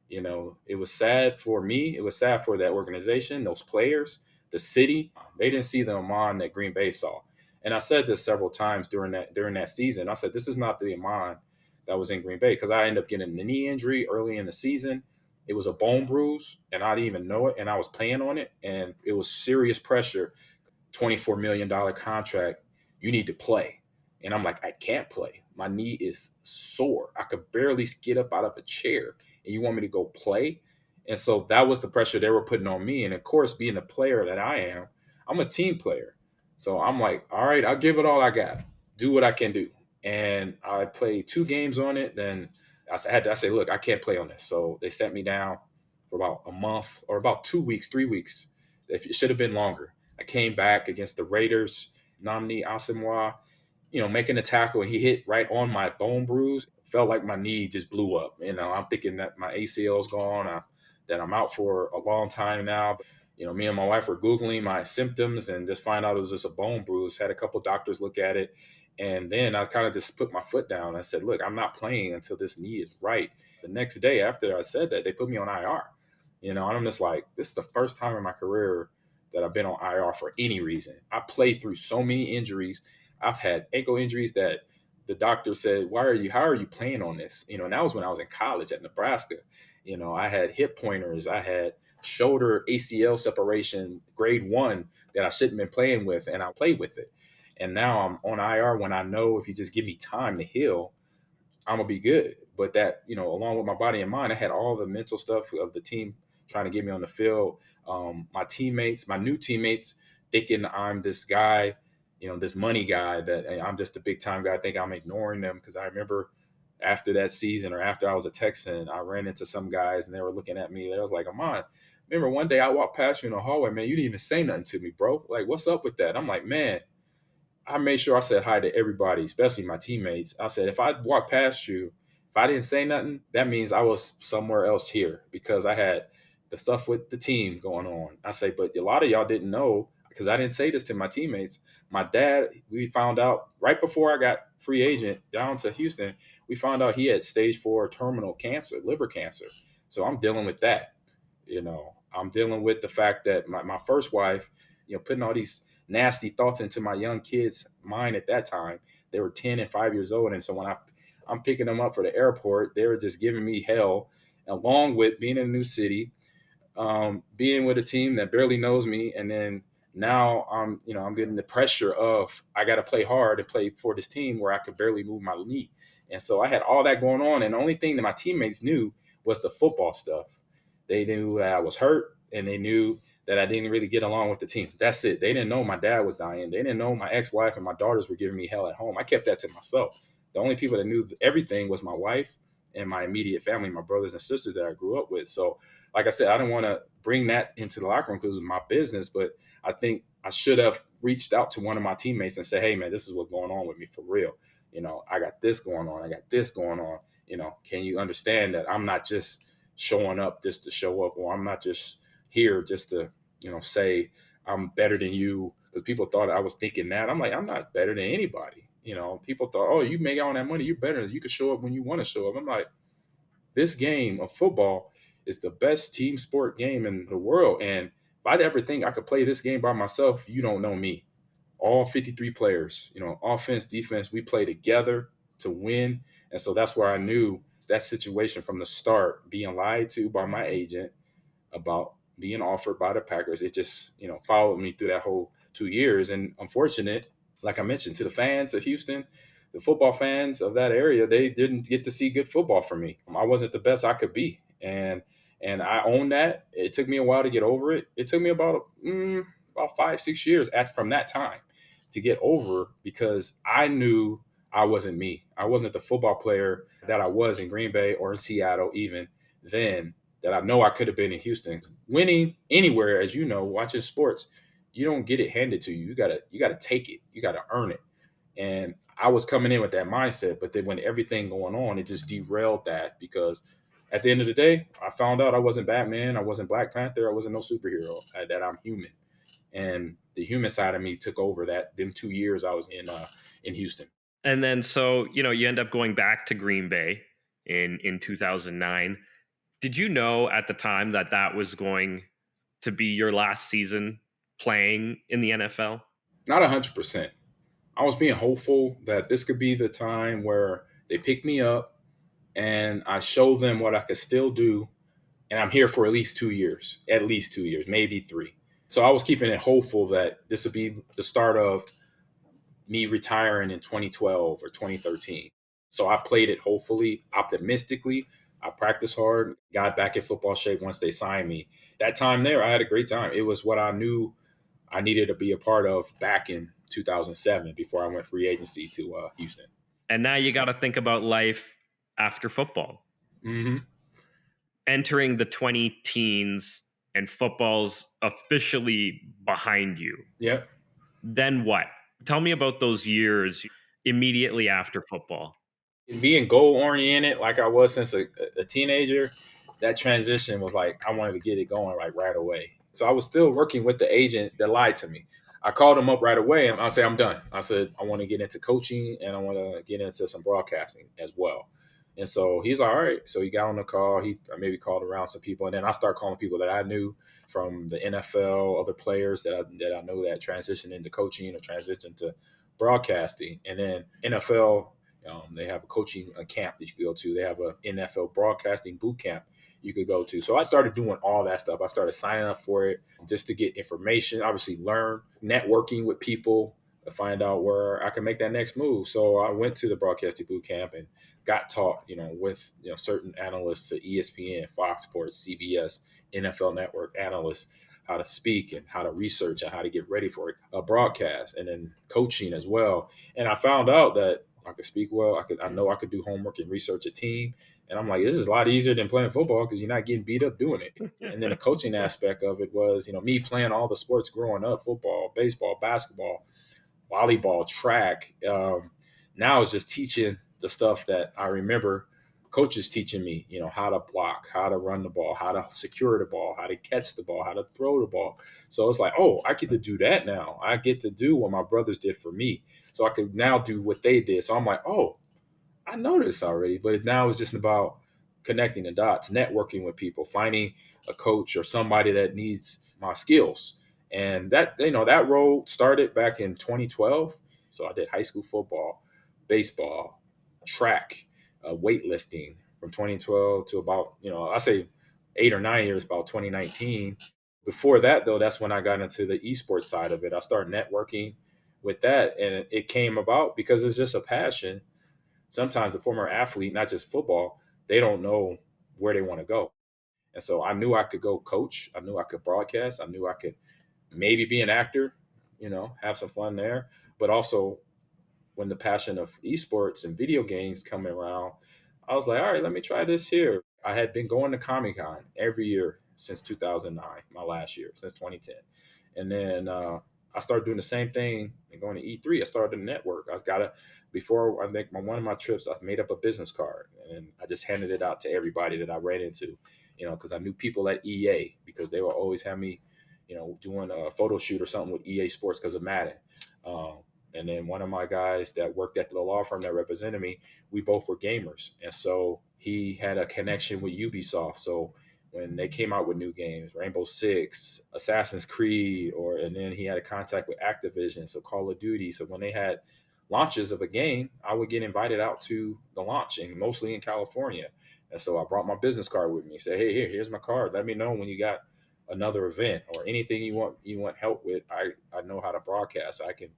It was sad for me. It was sad for that organization, those players, the city. They didn't see the Ahman that Green Bay saw. And I said this several times during that season. I said, this is not the Ahman that was in Green Bay, because I ended up getting a knee injury early in the season. It was a bone bruise, and I didn't even know it. And I was playing on it, and it was serious pressure. $24 million contract. You need to play. And I'm like, I can't play. My knee is sore. I could barely get up out of a chair. And you want me to go play? And so that was the pressure they were putting on me. And of course, being the player that I am, I'm a team player. So I'm like, all right, I'll give it all I got. Do what I can do. And I played 2 games on it. Then I say, look, I can't play on this. So they sent me down for about a month or about 2 weeks, 3 weeks. It should have been longer. I came back against the Raiders, Namdi Asamoah, making a tackle, and he hit right on my bone bruise. Felt like my knee just blew up. I'm thinking that my ACL's gone, that I'm out for a long time now. Me and my wife were Googling my symptoms and just find out it was just a bone bruise. Had a couple doctors look at it. And then I kind of just put my foot down. I said, look, I'm not playing until this knee is right. The next day after I said that, they put me on IR. And I'm just like, this is the first time in my career that I've been on IR for any reason. I played through so many injuries. I've had ankle injuries that the doctor said, how are you playing on this? And that was when I was in college at Nebraska. I had hip pointers. I had shoulder ACL separation, grade 1, that I shouldn't have been playing with, and I played with it. And now I'm on IR when I know if you just give me time to heal, I'm gonna be good. But that, along with my body and mind, I had all the mental stuff of the team trying to get me on the field. My new teammates, thinking I'm this guy, this money guy, that I'm just a big time guy. I think I'm ignoring them, because I remember after that season, or after I was a Texan, I ran into some guys and they were looking at me. They was like, Ahman, remember one day I walked past you in the hallway, man, you didn't even say nothing to me, bro. Like, what's up with that? I'm like, man, I made sure I said hi to everybody, especially my teammates. I said, if I walked past you, if I didn't say nothing, that means I was somewhere else here, because I had the stuff with the team going on. I say, but a lot of y'all didn't know, because I didn't say this to my teammates. My dad, we found out right before I got free agent down to Houston, we found out he had stage 4 terminal cancer, liver cancer. So I'm dealing with that. I'm dealing with the fact that my first wife, putting all these nasty thoughts into my young kids' mind at that time. They were 10 and 5 years old. And so when I'm picking them up for the airport, they were just giving me hell, along with being in a new city, being with a team that barely knows me. And then now I'm getting the pressure of, I got to play hard and play for this team where I could barely move my knee. And so I had all that going on. And the only thing that my teammates knew was the football stuff. They knew that I was hurt, and they knew that I didn't really get along with the team. That's it. They didn't know my dad was dying. They didn't know my ex-wife and my daughters were giving me hell at home. I kept that to myself. The only people that knew everything was my wife and my immediate family, my brothers and sisters that I grew up with. So, like I said, I didn't want to bring that into the locker room because it was my business, but I think I should have reached out to one of my teammates and said, "Hey, man, this is what's going on with me for real. I got this going on. I got this going on. Can you understand that I'm not just showing up just to show up, or I'm not just here just to, say I'm better than you." Because people thought I was thinking that. I'm like, I'm not better than anybody. People thought, oh, you make all that money, you're better. You can show up when you want to show up. I'm like, this game of football is the best team sport game in the world. And if I'd ever think I could play this game by myself, you don't know me. All 53 players, offense, defense, we play together to win. And so that's where I knew that situation from the start, being lied to by my agent about being offered by the Packers. It just, followed me through that whole 2 years. And unfortunate, like I mentioned, to the fans of Houston, the football fans of that area, they didn't get to see good football from me. I wasn't the best I could be. And I own that. It took me a while to get over it. It took me about 5-6 years from that time to get over, because I knew I wasn't me. I wasn't the football player that I was in Green Bay or in Seattle even then, that I know I could have been in Houston. Winning anywhere, as you know, watching sports, you don't get it handed to you. You gotta take it. You gotta earn it. And I was coming in with that mindset, but then when everything going on, it just derailed that, because at the end of the day, I found out I wasn't Batman, I wasn't Black Panther, I wasn't no superhero. That I'm human, and the human side of me took over that them 2 years I was in Houston. And then so, you end up going back to Green Bay in 2009. Did you know at the time that that was going to be your last season playing in the NFL? Not 100%. I was being hopeful that this could be the time where they pick me up and I show them what I could still do. And I'm here for at least 2 years, maybe three. So I was keeping it hopeful that this would be the start of me retiring in 2012 or 2013. So I played it hopefully, optimistically. I practiced hard, got back in football shape once they signed me. That time there, I had a great time. It was what I knew I needed to be a part of back in 2007 before I went free agency to Houston. And now you got to think about life after football. Mm-hmm. Entering the 20 teens and football's officially behind you. Yep. Then what? Tell me about those years immediately after football. Being goal oriented like I was since a teenager, that transition was like I wanted to get it going like right away. So I was still working with the agent that lied to me. I called him up right away and I said, I'm done. I said, I want to get into coaching and I want to get into some broadcasting as well. And so he's like, all right. So he got on the call. He maybe called around some people. And then I started calling people that I knew from the NFL, other players that I know that transitioned into coaching or transitioned to broadcasting. And then NFL, they have a coaching camp that you can go to. They have an NFL broadcasting boot camp you could go to. So I started doing all that stuff. I started signing up for it just to get information, obviously learn, networking with people to find out where I can make that next move. So I went to the broadcasting boot camp and got taught, with certain analysts at ESPN, Fox Sports, CBS, NFL Network analysts, how to speak and how to research and how to get ready for a broadcast, and then coaching as well. And I found out that I could speak well. I know I could do homework and research a team. And I'm like, this is a lot easier than playing football because you're not getting beat up doing it. And then the coaching aspect of it was, me playing all the sports growing up, football, baseball, basketball, volleyball, track. Now it's just teaching the stuff that I remember coaches teaching me, how to block, how to run the ball, how to secure the ball, how to catch the ball, how to throw the ball. So it's like, oh, I get to do that now. I get to do what my brothers did for me. So I could now do what they did. So I'm like, oh, I know this already, but now it's just about connecting the dots, networking with people, finding a coach or somebody that needs my skills. And that road started back in 2012. So I did high school football, baseball, track, weightlifting from 2012 to about, I say 8 or 9 years, about 2019. Before that, though, that's when I got into the esports side of it. I started networking with that, and it came about because it's just a passion. Sometimes the former athlete, not just football, they don't know where they want to go. And so I knew I could go coach. I knew I could broadcast. I knew I could maybe be an actor, have some fun there. But also when the passion of esports and video games come around, I was like, all right, let me try this here. I had been going to Comic Con every year since 2009, my last year, since 2010. And then I started doing the same thing and going to E3. I started a network. I got to, before I think one of my trips, I made up a business card and I just handed it out to everybody that I ran into, because I knew people at EA because they would always have me, doing a photo shoot or something with EA Sports because of Madden. Um, and then one of my guys that worked at the law firm that represented me, we both were gamers. And so he had a connection with Ubisoft. So when they came out with new games, Rainbow Six, Assassin's Creed, and then he had a contact with Activision, so Call of Duty. So when they had launches of a game, I would get invited out to the launch, and mostly in California. And so I brought my business card with me. Say, hey, here's my card. Let me know when you got another event or anything you want help with. I know how to broadcast. I can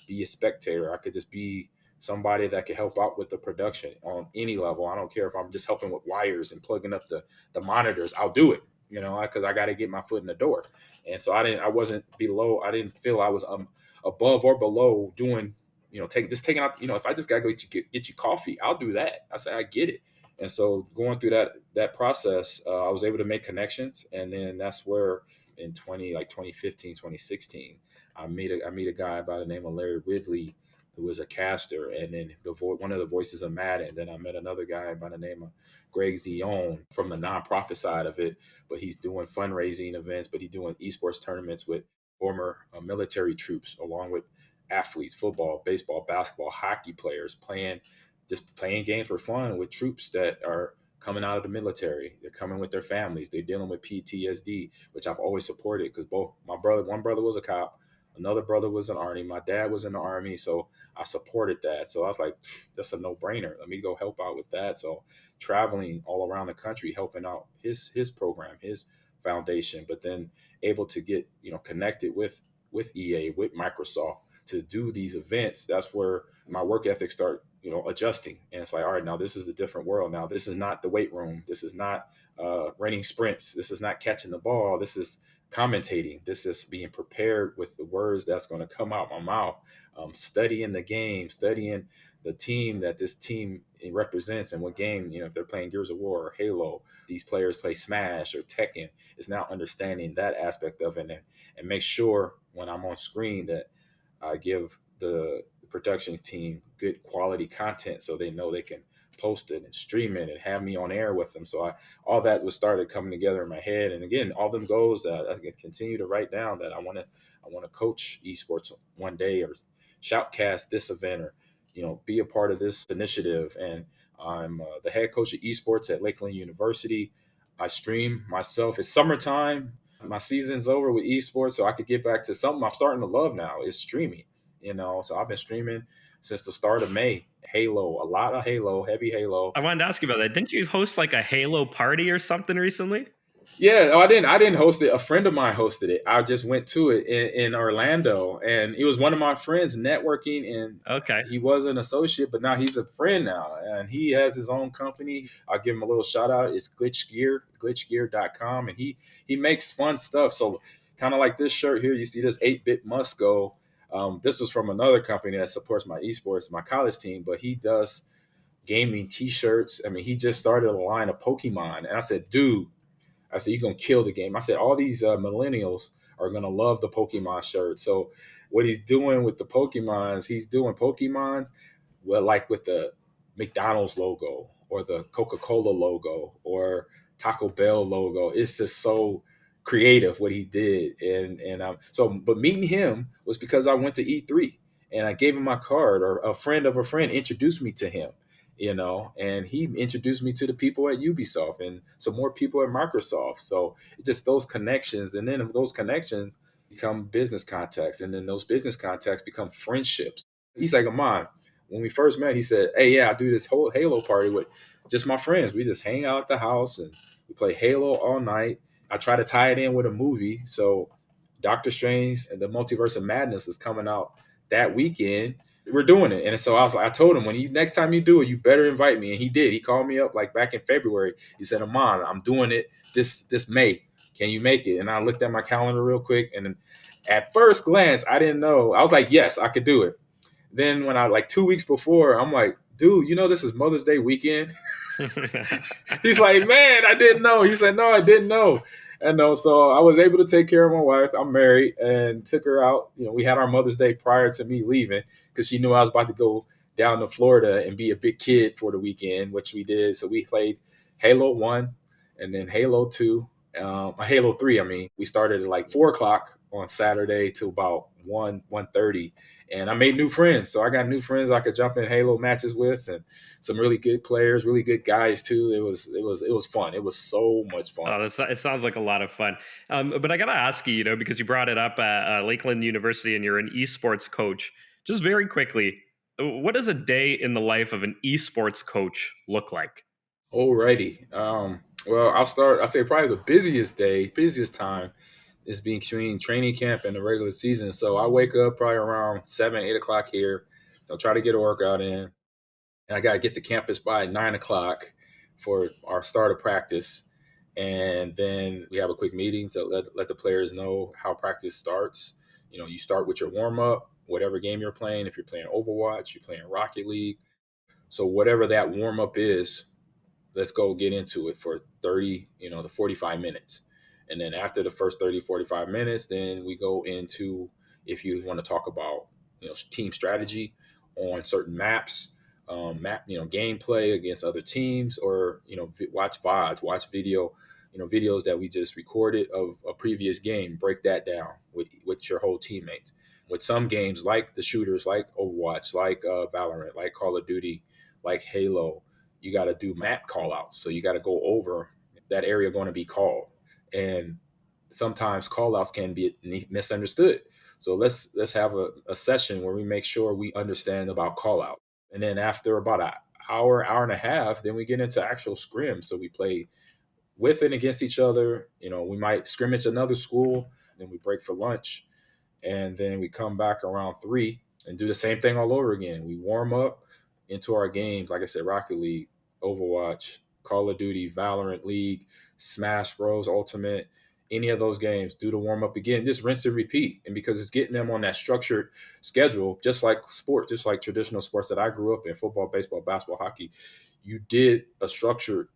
be a spectator. I could just be somebody that could help out with the production on any level. I don't care if I'm just helping with wires and plugging up the monitors. I'll do it, because I got to get my foot in the door. And so I wasn't below. I didn't feel I was above or below doing, taking out. If I just got to get you coffee, I'll do that. I say I get it. And so going through that process, I was able to make connections, and then that's where in 2015, 2016, I meet a guy by the name of Larry Ridley, who was a caster, and then one of the voices of Madden. Then I met another guy by the name of Greg Zion from the nonprofit side of it, but he's doing fundraising events, but he's doing esports tournaments with former military troops, along with athletes, football, baseball, basketball, hockey players, playing games for fun with troops that are coming out of the military. They're coming with their families. They're dealing with PTSD, which I've always supported because one brother was a cop, another brother was an army, my dad was in the army, so I supported that. So I was like, that's a no-brainer. Let me go help out with that. So traveling all around the country, helping out his program, his foundation, but then able to get connected with EA, with Microsoft to do these events. That's where my work ethic start adjusting. And it's like, all right, now this is a different world. Now this is not the weight room. This is not running sprints. This is not catching the ball. This is commentating. This is being prepared with the words that's going to come out my mouth. Studying the game, studying the team that this team represents, and what game, if they're playing Gears of War or Halo, these players play Smash or Tekken. Is now understanding that aspect of it, and make sure when I'm on screen that I give the production team good quality content so they know they can post it and stream it and have me on air with them. So all that was started coming together in my head. And again, all them goals that I can continue to write down, that I want to coach esports one day, or shoutcast this event, or be a part of this initiative. And I'm the head coach of esports at Lakeland University. I stream myself. It's summertime. My season's over with esports, so I could get back to something I'm starting to love now, is streaming. So I've been streaming since the start of May. Halo, a lot of Halo, heavy Halo. I wanted to ask you about that. Didn't you host like a Halo party or something recently? Yeah, I didn't host it. A friend of mine hosted it. I just went to it in Orlando, and it was one of my friends networking, and Okay. he was an associate, but now he's a friend now, and he has his own company. I'll give him a little shout out. It's glitchgear.com, and he makes fun stuff. So kind of like this shirt here, you see this 8-bit must go. This is from another company that supports my esports, my college team, but he does gaming t-shirts. I mean, he just started a line of Pokemon, and I said, dude, you're going to kill the game. I said, all these millennials are going to love the Pokemon shirt. So what he's doing with the Pokemons, he's doing Pokemons, well, like with the McDonald's logo or the Coca-Cola logo or Taco Bell logo. It's just so creative what he did. But meeting him was because I went to E3 and I gave him my card, or a friend of a friend introduced me to him, and he introduced me to the people at Ubisoft and some more people at Microsoft. So it's just those connections. And then those connections become business contacts. And then those business contacts become friendships. He's like, Ahman, when we first met, he said, hey, yeah, I do this whole Halo party with just my friends. We just hang out at the house and we play Halo all night. I try to tie it in with a movie. So Doctor Strange and the Multiverse of Madness is coming out that weekend. We're doing it. And so I told him, next time you do it, you better invite me. And he did. He called me up like back in February. He said, Ahman, I'm doing it this May. Can you make it? And I looked at my calendar real quick. And then at first glance, I didn't know. I was like, yes, I could do it. Then when 2 weeks before, I'm like, dude, this is Mother's Day weekend. He's like, man, I didn't know. He said, no, I didn't know. And no, so I was able to take care of my wife. I'm married and took her out. We had our Mother's Day prior to me leaving because she knew I was about to go down to Florida and be a big kid for the weekend, which we did. So we played Halo 1 and then Halo 2, Halo 3. I mean, we started at like 4 o'clock on Saturday to about 1:30. And I made new friends. So I got new friends I could jump in Halo matches with, and some really good players, really good guys too. It was fun. It was so much fun. Oh, it sounds like a lot of fun. But I got to ask you, because you brought it up at Lakeland University and you're an esports coach, just very quickly, what does a day in the life of an esports coach look like? Alrighty. Well, I'll say probably the busiest time is between training camp and the regular season. So I wake up probably around 7, 8 o'clock here. I'll try to get a workout in. And I got to get to campus by 9 o'clock for our start of practice. And then we have a quick meeting to let the players know how practice starts. You start with your warm up, whatever game you're playing. If you're playing Overwatch, you're playing Rocket League. So whatever that warm up is, let's go get into it for 30, to 45 minutes. And then after the first 30, 45 minutes, then we go into, if you want to talk about, team strategy on certain maps, gameplay against other teams, or, watch VODs, watch videos that we just recorded of a previous game, break that down with your whole teammates. With some games like the shooters, like Overwatch, like Valorant, like Call of Duty, like Halo, you got to do map call outs. So you got to go over that area going to be called. And sometimes call outs can be misunderstood. So let's have a session where we make sure we understand about call out. And then after about an hour and a half, then we get into actual scrim. So we play with and against each other. We might scrimmage another school, then we break for lunch, and then we come back around 3 and do the same thing all over again. We warm up into our games, like I said, Rocket League, Overwatch, Call of Duty, Valorant, League, Smash Bros, Ultimate, any of those games, do the warm up again, just rinse and repeat. And because it's getting them on that structured schedule, just like sport, just like traditional sports that I grew up in, football, baseball, basketball, hockey, you did a structured,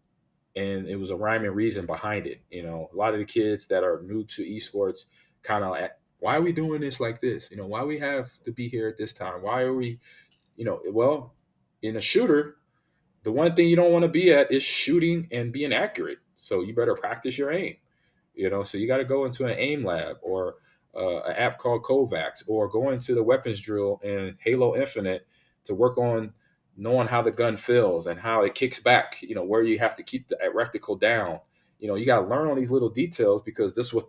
and it was a rhyme and reason behind it. A lot of the kids that are new to esports kind of, why are we doing this like this? Why we have to be here at this time? Why are we, well, in a shooter, the one thing you don't want to be at is shooting and being accurate. So you better practice your aim. So you got to go into an aim lab, or an app called Kovacs, or go into the weapons drill in Halo Infinite to work on knowing how the gun feels and how it kicks back, where you have to keep the reticle down. You got to learn all these little details, because this is what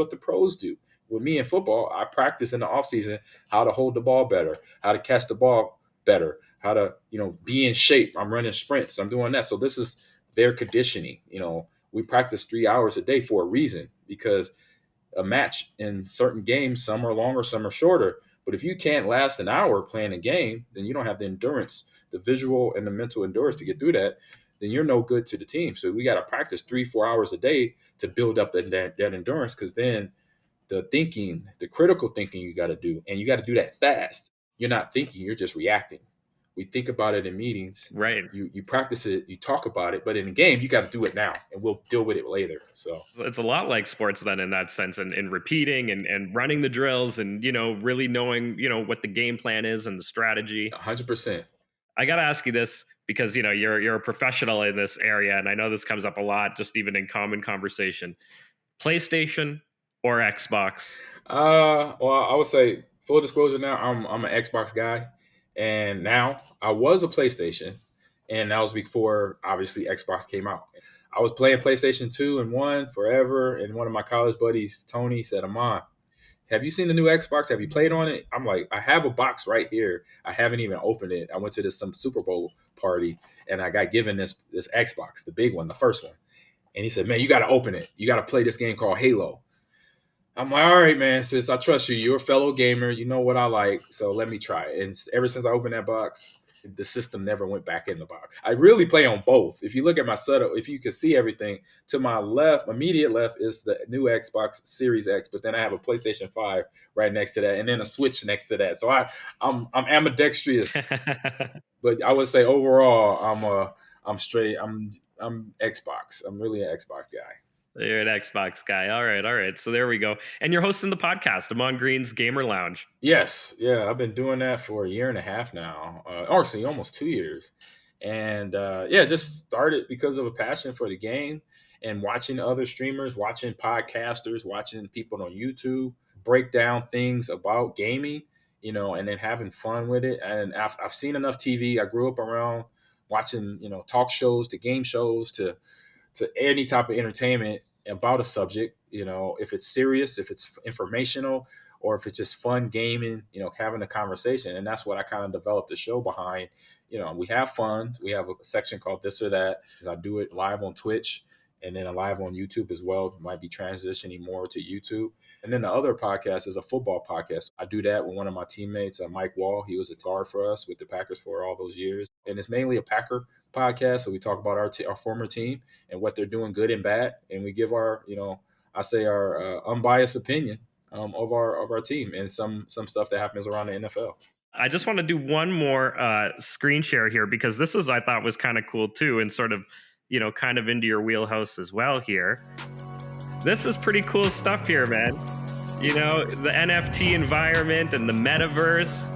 the pros do. With me in football, I practice in the off season how to hold the ball better, how to catch the ball better, how to, be in shape. I'm running sprints. I'm doing that. So this is their conditioning. We practice 3 hours a day for a reason, because a match in certain games, some are longer, some are shorter. But if you can't last an hour playing a game, then you don't have the endurance, the visual and the mental endurance to get through that. Then you're no good to the team. So we got to practice 3-4 hours a day to build up that endurance, because then the thinking, the critical thinking you got to do, and you got to do that fast. You're not thinking, you're just reacting. We think about it in meetings. Right. You practice it, you talk about it, but in a game, you got to do it now, and we'll deal with it later. So it's a lot like sports then, in that sense, and repeating and running the drills, and really knowing what the game plan is and the strategy. 100%. I got to ask you this, because you're a professional in this area, and I know this comes up a lot, just even in common conversation. PlayStation or Xbox? Well, I would say, full disclosure, now I'm an Xbox guy, and now I was a PlayStation, and that was before obviously Xbox came out. I was playing PlayStation 2 and 1 forever, and one of my college buddies, Tony, said, Ahman, have you seen the new Xbox? Have you played on it? I'm like, I have a box right here. I haven't even opened it. I went to some Super Bowl party, and I got given this Xbox, the big one, the first one. And he said, man, you got to open it. You got to play this game called Halo. I'm like, all right, man, sis, I trust you. You're a fellow gamer. You know what I like. So let me try it. And ever since I opened that box, The system never went back in the box. I really play on both. If you look at my setup, if you can see everything, to my left, immediate left is the new Xbox Series X, but then I have a PlayStation 5 right next to that, and then a Switch next to that. So I'm ambidextrous, but I would say overall I'm straight. I'm Xbox. I'm really an Xbox guy. You're an Xbox guy. All right. So there we go. And you're hosting the podcast, Ahman Green's Gamer Lounge. Yes, yeah, I've been doing that for a year and a half now. Actually, almost 2 years, and yeah, just started because of a passion for the game and watching other streamers, watching podcasters, watching people on YouTube break down things about gaming, and then having fun with it. And I've seen enough TV. I grew up around watching, talk shows to game shows to any type of entertainment about a subject, if it's serious, if it's informational, or if it's just fun gaming, having a conversation. And that's what I kind of developed the show behind. We have fun. We have a section called This or That. I do it live on Twitch and then live on YouTube as well. Might be transitioning more to YouTube. And then the other podcast is a football podcast. I do that with one of my teammates, Mike Wall. He was a guard for us with the Packers for all those years. And it's mainly a Packer podcast. So we talk about our former team and what they're doing good and bad. And we give our, our unbiased opinion of our team and some stuff that happens around the NFL. I just want to do one more screen share here because this I thought was kind of cool too, and sort of, kind of into your wheelhouse as well here. This is pretty cool stuff here, man. The NFT environment and the metaverse.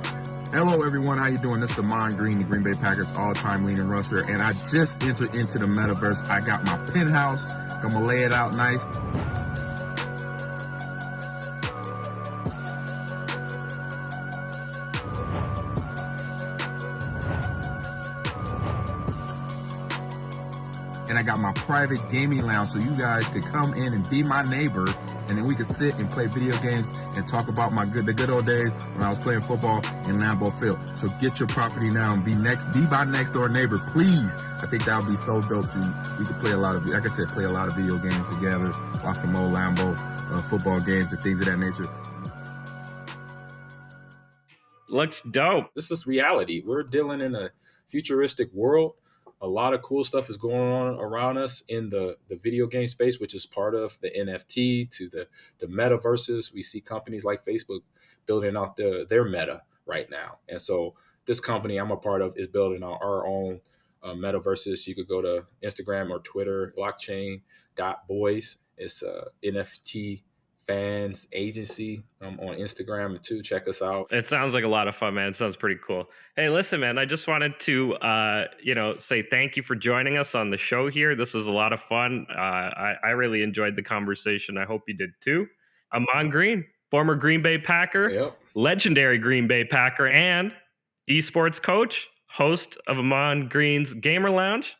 Hello, everyone. How you doing? This is Ahman Green, the Green Bay Packers all-time leading rusher, and I just entered into the metaverse. I got my penthouse. I'm gonna lay it out nice. And I got my private gaming lounge so you guys could come in and be my neighbor, and then we could sit and play video games and talk about the good old days when I was playing football in Lambeau Field. So get your property now and be my next door neighbor, please. I think that would be so dope. So we could play play a lot of video games together, watch some old Lambeau football games and things of that nature. Looks dope. This is reality. We're dealing in a futuristic world. A lot of cool stuff is going on around us in the video game space, which is part of the NFT to the metaverses. We see companies like Facebook building out their meta right now. And so this company I'm a part of is building out our own metaverses. You could go to Instagram or Twitter, blockchain.boys. It's NFT fans agency on Instagram too. Check us out. It sounds like a lot of fun, man. It sounds pretty cool. Hey, listen, man, I just wanted to say thank you for joining us on the show here. This was a lot of fun. I really enjoyed the conversation. I hope you did too. Ahman Green, former Green Bay Packer, Yep. Legendary Green Bay Packer, and esports coach, host of Ahman Green's Gamer Lounge.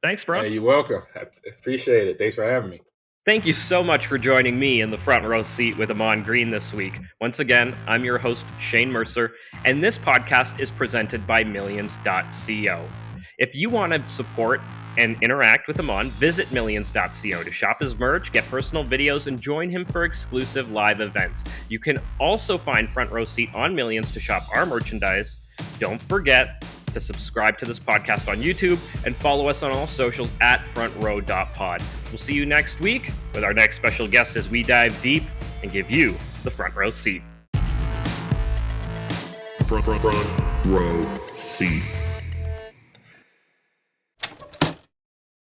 Thanks, bro. Hey, you're welcome. I appreciate it. Thanks for having me. Thank you so much for joining me in the front row seat with Ahman Green this week. Once again, I'm your host, Shane Mercer, and this podcast is presented by Millions.co. If you want to support and interact with Ahman, visit Millions.co to shop his merch, get personal videos, and join him for exclusive live events. You can also find Front Row Seat on Millions to shop our merchandise. Don't forget to subscribe to this podcast on YouTube and follow us on all socials at frontrow.pod. We'll see you next week with our next special guest as we dive deep and give you the front row seat. Front row seat.